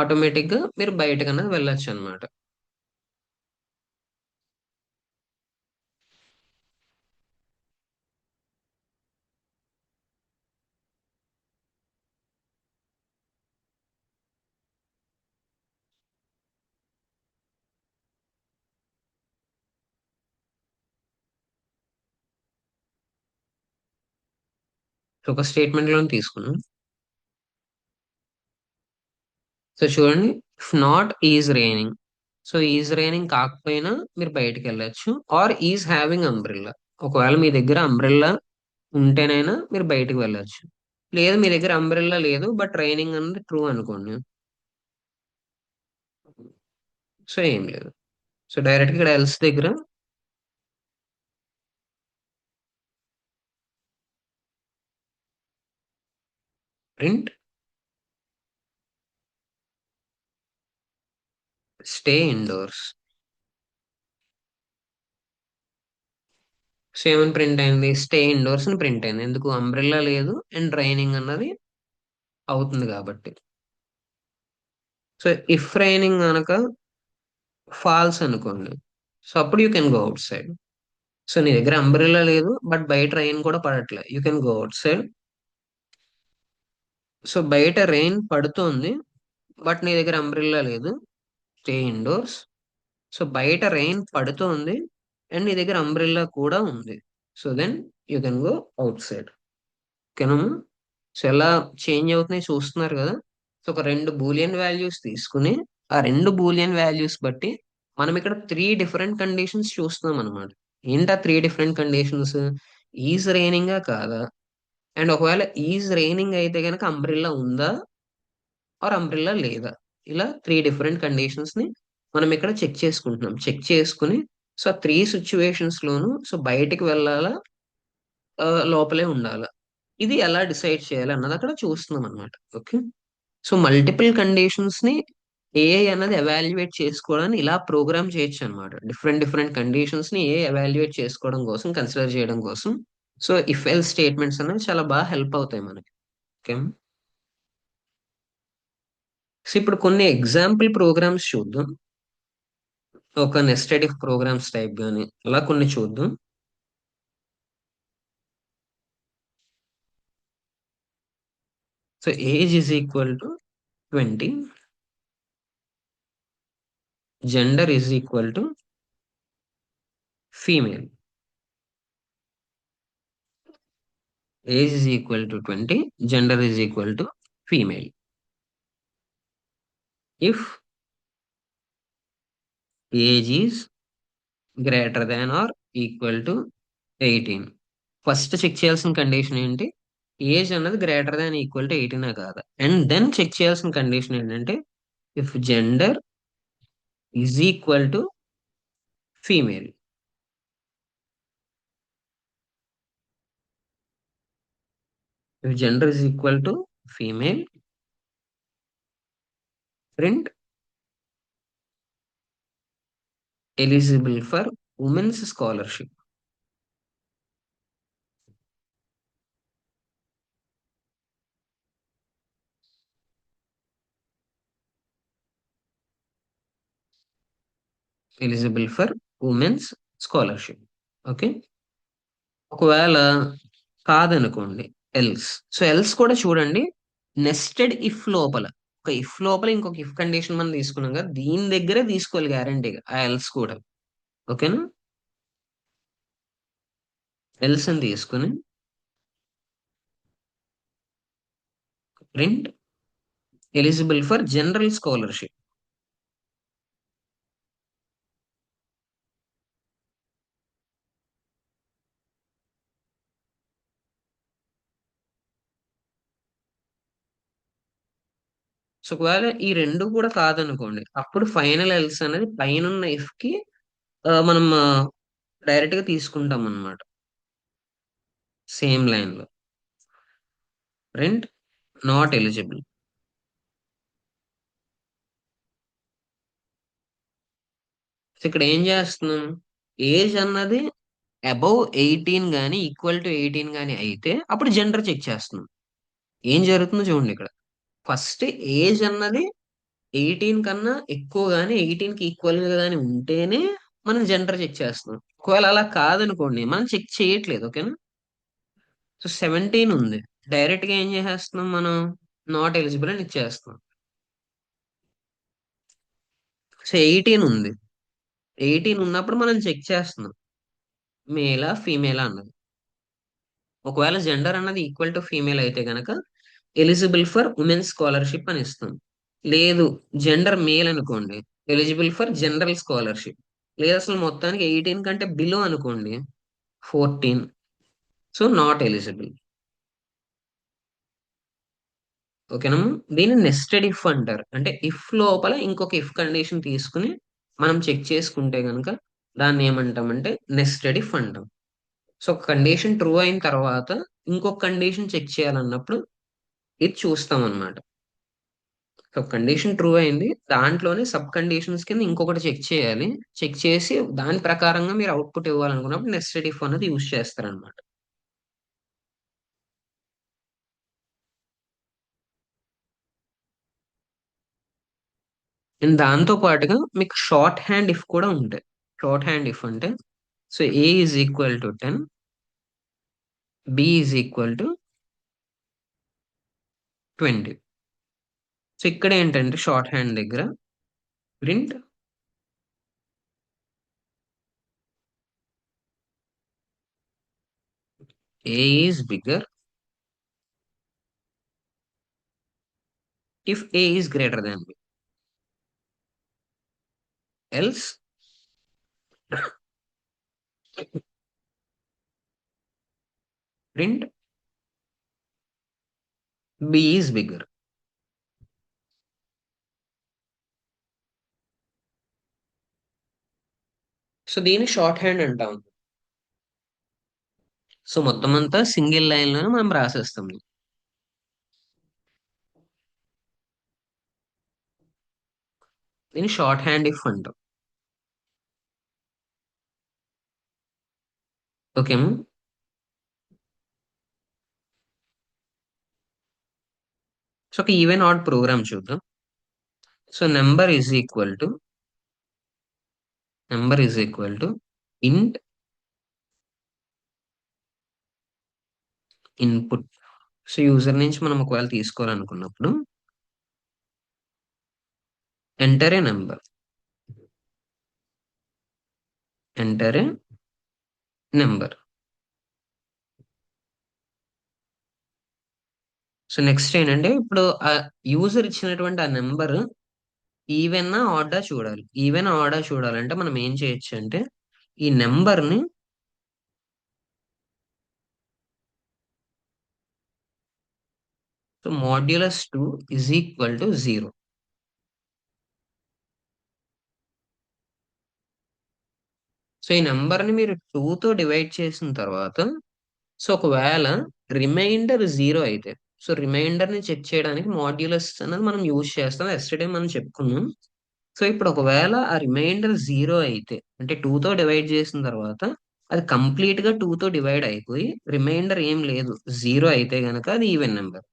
Speaker 1: ఆటోమేటిక్ గా మీరు బయటకన్నా వెళ్ళొచ్చు అనమాట. సో ఒక స్టేట్మెంట్ లో తీసుకున్నాం. సో చూడండి if not is raining, so is raining కాకపోయినా మీరు బయటికి వెళ్ళొచ్చు. ఆర్ ఈజ్ హ్యావింగ్ అంబ్రెల్లా, ఒకవేళ మీ దగ్గర అంబ్రెల్లా ఉంటేనైనా మీరు బయటికి వెళ్ళొచ్చు. లేదు మీ దగ్గర అంబ్రెల్లా లేదు బట్ ట్రైనింగ్ అన్నది ట్రూ అనుకోండి. సో ఏం లేదు. సో డైరెక్ట్ ఇక్కడ ఎల్స్ దగ్గర ప్రింట్ స్టే ఇండోర్స్. సో ఏమని ప్రింట్ అయింది? స్టే ఇండోర్స్ అని ప్రింట్ అయింది. ఎందుకు? అంబ్రెల్లా లేదు అండ్ ట్రైనింగ్ అన్నది అవుతుంది కాబట్టి. సో ఇఫ్ రైనింగ్ కనుక ఫాల్స్ అనుకోండి, సో అప్పుడు you can go outside. So నీ దగ్గర అంబ్రెల్లా లేదు బట్ బయట రెయిన్ కూడా పడట్లే, you can go outside. So బయట రెయిన్ పడుతోంది బట్ నీ దగ్గర అంబ్రెల్లా లేదు, స్టే ఇండోర్స్. సో బయట రెయిన్ పడుతోంది అండ్ నీ దగ్గర అంబ్రెల్లా కూడా ఉంది, so then you can go outside. ఓకేనా? సో ఎలా చేంజ్ అవుతున్నాయి చూస్తున్నారు కదా. సో ఒక రెండు బూలియన్ వాల్యూస్ తీసుకుని ఆ రెండు బూలియన్ వాల్యూస్ బట్టి మనం ఇక్కడ త్రీ డిఫరెంట్ కండిషన్స్ చూస్తున్నాం అనమాట. ఏంటా త్రీ డిఫరెంట్ కండిషన్స్? ఈజ్ రైనింగా కాదా, అండ్ ఒకవేళ ఈజ్ రైనింగ్ అయితే కనుక అంబ్రిల్లా ఉందా ఆర్ అంబ్రిల్లా లేదా. ఇలా త్రీ డిఫరెంట్ కండిషన్స్ ని మనం ఇక్కడ చెక్ చేసుకుంటున్నాం. చెక్ చేసుకుని సో త్రీ సిచ్యువేషన్స్ లోను సో బయటికి వెళ్ళాలా, లోపలే ఉండాలా, ఇది ఎలా డిసైడ్ చేయాలి అన్నది అక్కడ చూస్తున్నాం అనమాట. ఓకే. సో మల్టిపుల్ కండిషన్స్ ని ఏఐ అన్నది ఎవాల్యుయేట్ చేసుకోవడానికి ఇలా ప్రోగ్రామ్ చేయొచ్చు అనమాట. డిఫరెంట్ డిఫరెంట్ కండిషన్స్ ని ఏఐ ఎవాల్యుయేట్ చేసుకోవడం కోసం, కన్సిడర్ చేయడం కోసం. సో ఇఫ్ ఎల్ స్టేట్మెంట్స్ అనేవి చాలా బాగా హెల్ప్ అవుతాయి మనకి. ఓకే. సో ఇప్పుడు కొన్ని ఎగ్జాంపుల్ ప్రోగ్రామ్స్ చూద్దాం. ఒక నెస్టెడ్ ఇఫ్ ప్రోగ్రామ్స్ టైప్ గాని అలా కొన్ని చూద్దాం. So age is equal to 20, gender is equal to female. Age is equal to 20, gender is equal to female. If age is greater than or equal to 18. First check చేయాల్సిన condition ఏంటి? Age అన్నది greater than equal to 18 కాదా. And then check చేయాల్సిన condition ఏంటంటే if gender is equal to female. If gender is equal to female, print eligible for women's scholarship. Eligible for women's scholarship. Okay. ఒకవేళ కాదనుకోండి, else. So else కూడా చూడండి, nested if లోపల ఒక if లోపల ఇంకొక if condition మనం తీసుకున్నాం కదా, దీని దగ్గరే తీసుకోవాలి గ్యారంటీగా ఆ ఎల్స్ కూడా. ఓకేనా? ఎల్స్ అని తీసుకుని print eligible for general scholarship. So ఒకవేళ ఈ రెండు కూడా కాదనుకోండి, అప్పుడు ఫైనల్ ఎల్స్ అనేది పైన ఇఫ్ కి మనం డైరెక్ట్ గా తీసుకుంటాం అన్నమాట. సేమ్ లైన్ లో ప్రింట్ నాట్ ఎలిజిబుల్. ఇక్కడ ఏం చేస్తున్నాం? ఏజ్ అన్నది అబౌవ్ 18 గానీ ఈక్వల్ టు 18 గానీ అయితే అప్పుడు జెండర్ చెక్ చేస్తున్నాం. ఏం జరుగుతుందో చూడండి ఇక్కడ. ఫస్ట్ ఏజ్ అన్నది 18 కన్నా ఎక్కువ గానీ 18 కి ఈక్వల్ గా గానీ ఉంటేనే మనం జెండర్ చెక్ చేస్తున్నాం. ఒకవేళ అలా కాదనుకోండి, మనం చెక్ చేయట్లేదు. ఓకేనా? సో 17 ఉంది, డైరెక్ట్ గా ఏం చేసేస్తున్నాం మనం? నాట్ ఎలిజిబుల్ అని ఇచ్చేస్తున్నాం. సో 18 ఉంది, 18 ఉన్నప్పుడు మనం చెక్ చేస్తున్నాం మేలా ఫీమేలా అన్నది. ఒకవేళ జెండర్ అన్నది ఈక్వల్ టు ఫీమేల్ అయితే గనక ఎలిజిబుల్ ఫర్ ఉమెన్స్ స్కాలర్షిప్ అని ఇస్తాం. లేదు, జెండర్ మేల్ అనుకోండి, ఎలిజిబుల్ ఫర్ జనరల్ స్కాలర్షిప్. లేదు అసలు మొత్తానికి 18 కంటే బిలో అనుకోండి, 14, సో నాట్ ఎలిజిబుల్. ఓకేనా? దీన్ని నెస్టెడ్ ఇఫ్ అంటారు. అంటే ఇఫ్ లోపల ఇంకొక ఇఫ్ కండిషన్ తీసుకుని మనం చెక్ చేసుకుంటే గనుక దాన్ని ఏమంటామంటే నెస్టెడ్ ఇఫ్ అంటాం. సో ఒక కండిషన్ ట్రూ అయిన తర్వాత ఇంకొక కండిషన్ చెక్ చేయాలన్నప్పుడు ఇది చూస్తాం అన్నమాట. సో కండిషన్ ట్రూ అయింది, దాంట్లోనే సబ్ కండిషన్స్ కింద ఇంకొకటి చెక్ చేయాలి. చెక్ చేసి దాని ప్రకారంగా మీరు అవుట్పుట్ ఇవ్వాలనుకున్నప్పుడు నెస్టెడ్ ఇఫ్ అనేది యూజ్ చేస్తారనమాట. అండ్ దాంతో పాటుగా మీకు షార్ట్ హ్యాండ్ ఇఫ్ కూడా ఉంటాయి. షార్ట్ హ్యాండ్ ఇఫ్ అంటే so A is equal to 10, B is equal to 20. So ఇక్కడ ఏంటంటే షార్ట్ హ్యాండ్ దగ్గర print A is bigger if A is greater than B, else print B is bigger. So దీన్ని shorthand అంటాం. So మొత్తం అంతా single line లోనే మనం రాసేస్తాం. దీన్ని షార్ట్ హ్యాండ్ ఇఫ్ అంటాం. ఓకే. సో ఒక ఈవెన్ ఆడ్ ప్రోగ్రామ్ చూద్దాం. So number is equal to int input. So user నుంచి మనం ఒకవేళ తీసుకోవాలనుకున్నప్పుడు enter a number, enter a number. So next ఏంటంటే ఇప్పుడు ఆ యూజర్ ఇచ్చినటువంటి ఆ నెంబర్ ఈవెన్ ఆర్డర్ చూడాలి. ఈవెన్ ఆర్డర్ చూడాలంటే మనం ఏం చేయొచ్చు అంటే ఈ నెంబర్ ని so modulus 2 is equal to 0. So ఈ నెంబర్ ని మీరు 2 తో డివైడ్ చేసిన తర్వాత సో ఒకవేళ రిమైండర్ 0 అయితే సో రిమైండర్ ని చెక్ చేయడానికి మాడ్యులస్ అనేది మనం యూజ్ చేస్తాం. ఎస్టర్డే మనం చెప్పుకున్నాం. సో ఇప్పుడు ఒకవేళ ఆ రిమైండర్ 0 అయితే అంటే 2 తో డివైడ్ చేసిన తర్వాత అది కంప్లీట్ గా 2 తో డివైడ్ అయిపోయి రిమైండర్ ఏం లేదు 0 అయితే గనక అది ఈవెన్ నెంబర్.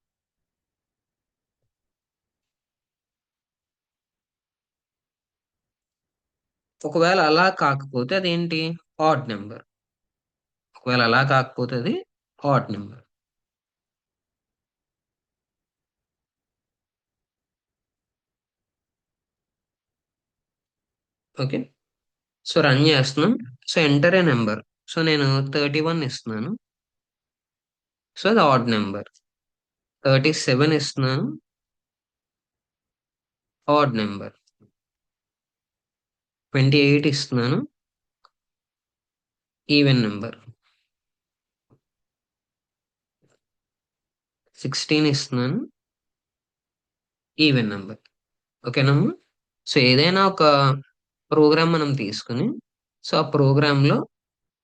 Speaker 1: ఒకవేళ అలా కాకపోతే అదేంటి, ఆడ్ నెంబర్. ఒకవేళ అలా కాకపోతే అది odd number. Okay. So run చేస్తున్నాం. So enter a number. So నేను 31 ఇస్తున్నాను. సో అది ఆడ్ నెంబర్. 37 ఇస్తున్నాను, ఆడ్ నెంబర్. 28 ఇస్తున్నాను, ఈవెన్ నెంబర్. 16 ఇస్తున్నాను, ఈవెన్ నెంబర్. ఓకేనమ్మా? సో ఏదైనా ఒక ప్రోగ్రామ్ మనం తీసుకుని సో ఆ ప్రోగ్రామ్ లో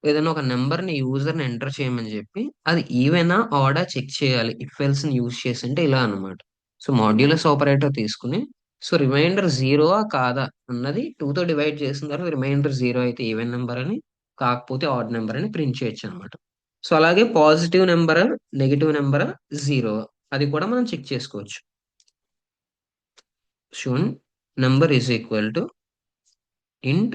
Speaker 1: ఏదైనా ఒక నెంబర్ ని యూజర్ ని ఎంటర్ చేయమని చెప్పి అది ఈవెనా ఆడా చెక్ చేయాలి ఇఫ్ ఎల్స్ ని యూజ్ చేసి అంటే ఇలా అన్నమాట. సో మాడ్యులస్ ఆపరేటర్ తీసుకుని సో రిమైండర్ జీరోవా కాదా అన్నది 2 తో డివైడ్ చేసిన తర్వాత రిమైండర్ 0 అయితే ఈవెన్ నెంబర్ అని, కాకపోతే ఆడ్ నెంబర్ అని ప్రింట్ చేయొచ్చు అనమాట. సో అలాగే positive number, negative number, zero అది కూడా మనం చెక్ చేసుకోవచ్చు. Shown number is equal to int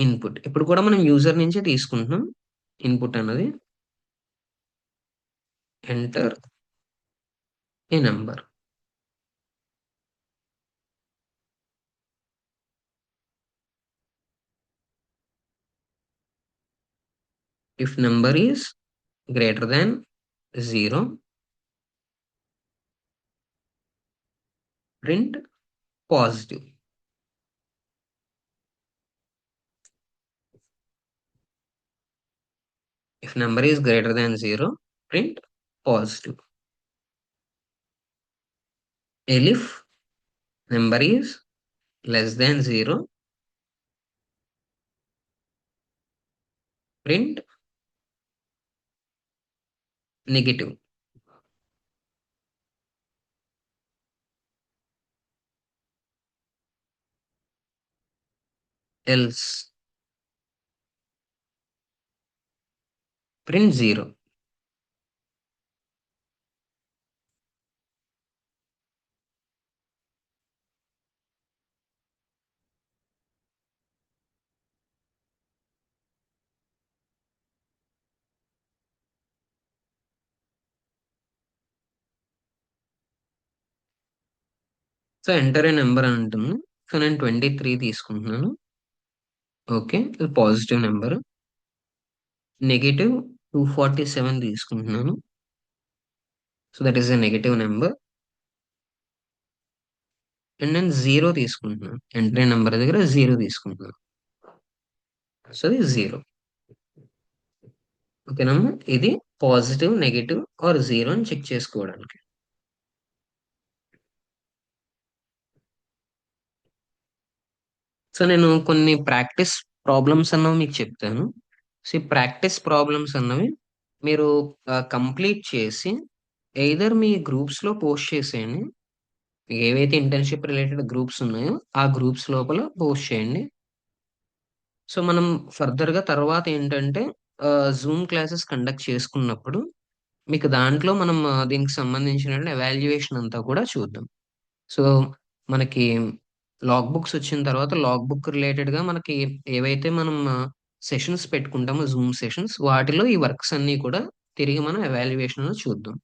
Speaker 1: input. ఇప్పుడు కూడా మనం యూజర్ నుంచే తీసుకుంటున్నాం ఇన్పుట్ అన్నది. Enter a number. If number is greater than 0, print positive. If number is greater than 0, print positive. Elif number is less than 0, print negative. Else print 0. So enter a number అని ఉంటుంది. So నేను 23 తీసుకుంటున్నాను. Okay, ఇది positive number. Negative 247 తీసుకుంటున్నాను. So that is a negative number. And నేను 0 తీసుకుంటున్నాను. Enter a number దగ్గర 0 తీసుకుంటున్నాను. సో ఇది 0. ఓకేనమ్మా, ఇది పాజిటివ్, నెగెటివ్ ఆర్ 0 అని చెక్ చేసుకోవడానికి. సో నేను కొన్ని ప్రాక్టీస్ ప్రాబ్లమ్స్ అన్నవి మీకు చెప్తాను. సో ఈ ప్రాక్టీస్ ప్రాబ్లమ్స్ అన్నవి మీరు కంప్లీట్ చేసి ఎయిదర్ మీ గ్రూప్స్ లో పోస్ట్ చేసేయండి. మీకు ఏవైతే ఇంటర్న్షిప్ రిలేటెడ్ గ్రూప్స్ ఉన్నాయో ఆ గ్రూప్స్ లోపల పోస్ట్ చేయండి. సో మనం ఫర్దర్ గా తర్వాత ఏంటంటే జూమ్ క్లాసెస్ కండక్ట్ చేసుకున్నప్పుడు మీకు దాంట్లో మనం దీనికి సంబంధించిన ఎవాల్యుయేషన్ అంతా కూడా చూద్దాం. సో మనకి లాగ్ బుక్స్ వచ్చిన తర్వాత లాగ్ బుక్ రిలేటెడ్ గా మనకి ఏవైతే మనం సెషన్స్ పెట్టుకుంటామో జూమ్ సెషన్స్, వాటిలో ఈ వర్క్స్ అన్ని కూడా తిరిగి మనం ఎవాల్యుయేషన్ చూద్దాం.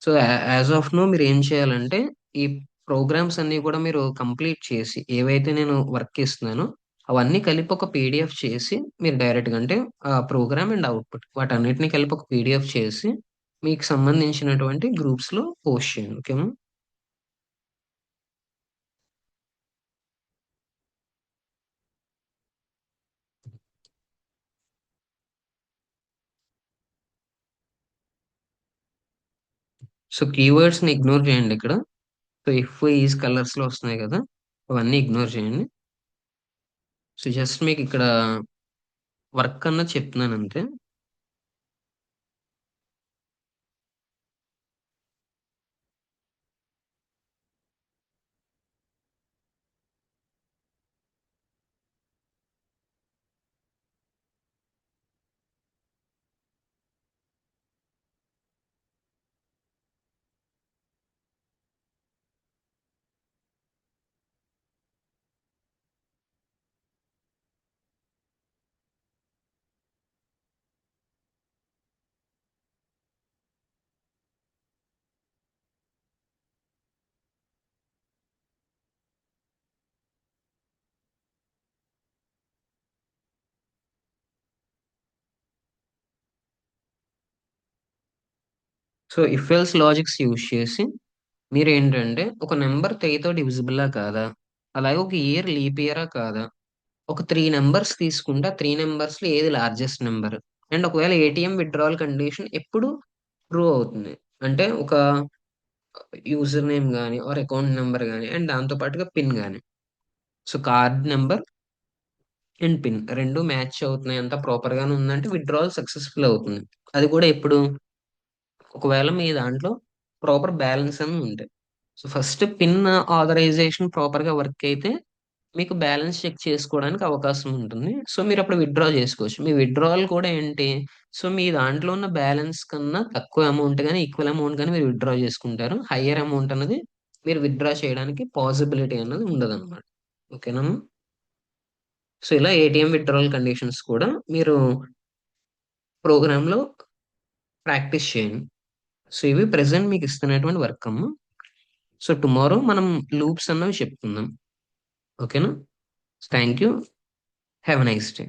Speaker 1: సో యాజ్ ఆఫ్ నో మీరు ఏం చేయాలంటే ఈ ప్రోగ్రామ్స్ అన్ని కూడా మీరు కంప్లీట్ చేసి ఏవైతే నేను వర్క్ ఇస్తున్నానో అవన్నీ కలిపి ఒక పీడిఎఫ్ చేసి మీరు డైరెక్ట్ గా అంటే ప్రోగ్రామ్ అండ్ అవుట్పుట్ వాటన్నిటిని కలిపి ఒక పీడిఎఫ్ చేసి మీకు సంబంధించినటువంటి గ్రూప్స్ లో పోస్ట్ చేయండి. ఓకేమా? సో కీవర్డ్స్ ని ఇగ్నోర్ చేయండి ఇక్కడ. సో ఇఫ్ ఈజ్ కలర్స్ లో వస్తున్నాయి కదా, అవన్నీ ఇగ్నోర్ చేయండి. సో జస్ట్ మీకు ఇక్కడ వర్క్ అన్నది చెప్తున్నాను అంతే. So if else logics use చేసి మీరు ఏంటంటే ఒక నెంబర్ 3తో డివిజిబుల్లా కాదా, అలాగే ఒక ఇయర్ లీప్ ఇయరా కాదా, ఒక 3 నెంబర్స్ తీసుకుంటే ఆ 3 నెంబర్స్ లో ఏది లార్జెస్ట్ నెంబర్, అండ్ ఒకవేళ ఏటీఎం విత్డ్రావల్ కండిషన్ ఎప్పుడు ట్రూ అవుతుంది అంటే ఒక యూజర్ నేమ్ కానీ ఆర్ అకౌంట్ నెంబర్ కానీ అండ్ దాంతో పాటుగా పిన్ కానీ. So card number and pin రెండు మ్యాచ్ అవుతున్నాయి, అంతా ప్రాపర్ గానే ఉందంటే విత్డ్రావల్ సక్సెస్ఫుల్ అవుతుంది. అది కూడా ఎప్పుడు, ఒకవేళ మీ దాంట్లో ప్రాపర్ బ్యాలెన్స్ అని ఉంటే. So first PIN authorization proper గా వర్క్ అయితే మీకు బ్యాలెన్స్ చెక్ చేసుకోవడానికి అవకాశం ఉంటుంది. సో మీరు అప్పుడు విత్డ్రా చేసుకోవచ్చు. మీ విత్డ్రావల్ కూడా ఏంటి, సో మీ దాంట్లో ఉన్న బ్యాలెన్స్ కన్నా తక్కువ అమౌంట్ కానీ ఈక్వల్ అమౌంట్ కానీ మీరు విత్డ్రా చేసుకుంటారు. హయ్యర్ అమౌంట్ అనేది మీరు విత్డ్రా చేయడానికి పాసిబిలిటీ అన్నది ఉండదు అనమాట. ఓకేనా? సో ఇలా ఏటీఎం విత్డ్రావల్ కండిషన్స్ కూడా మీరు ప్రోగ్రామ్ లో ప్రాక్టీస్ చేయండి. సో ఇవి ప్రెసెంట్ మీకు ఇస్తున్నటువంటి వర్క్ అమ్మ. సో టుమారో మనం లూప్స్ అన్నవి చెప్పుకుందాం. ఓకేనా? Thank you. Have a nice day.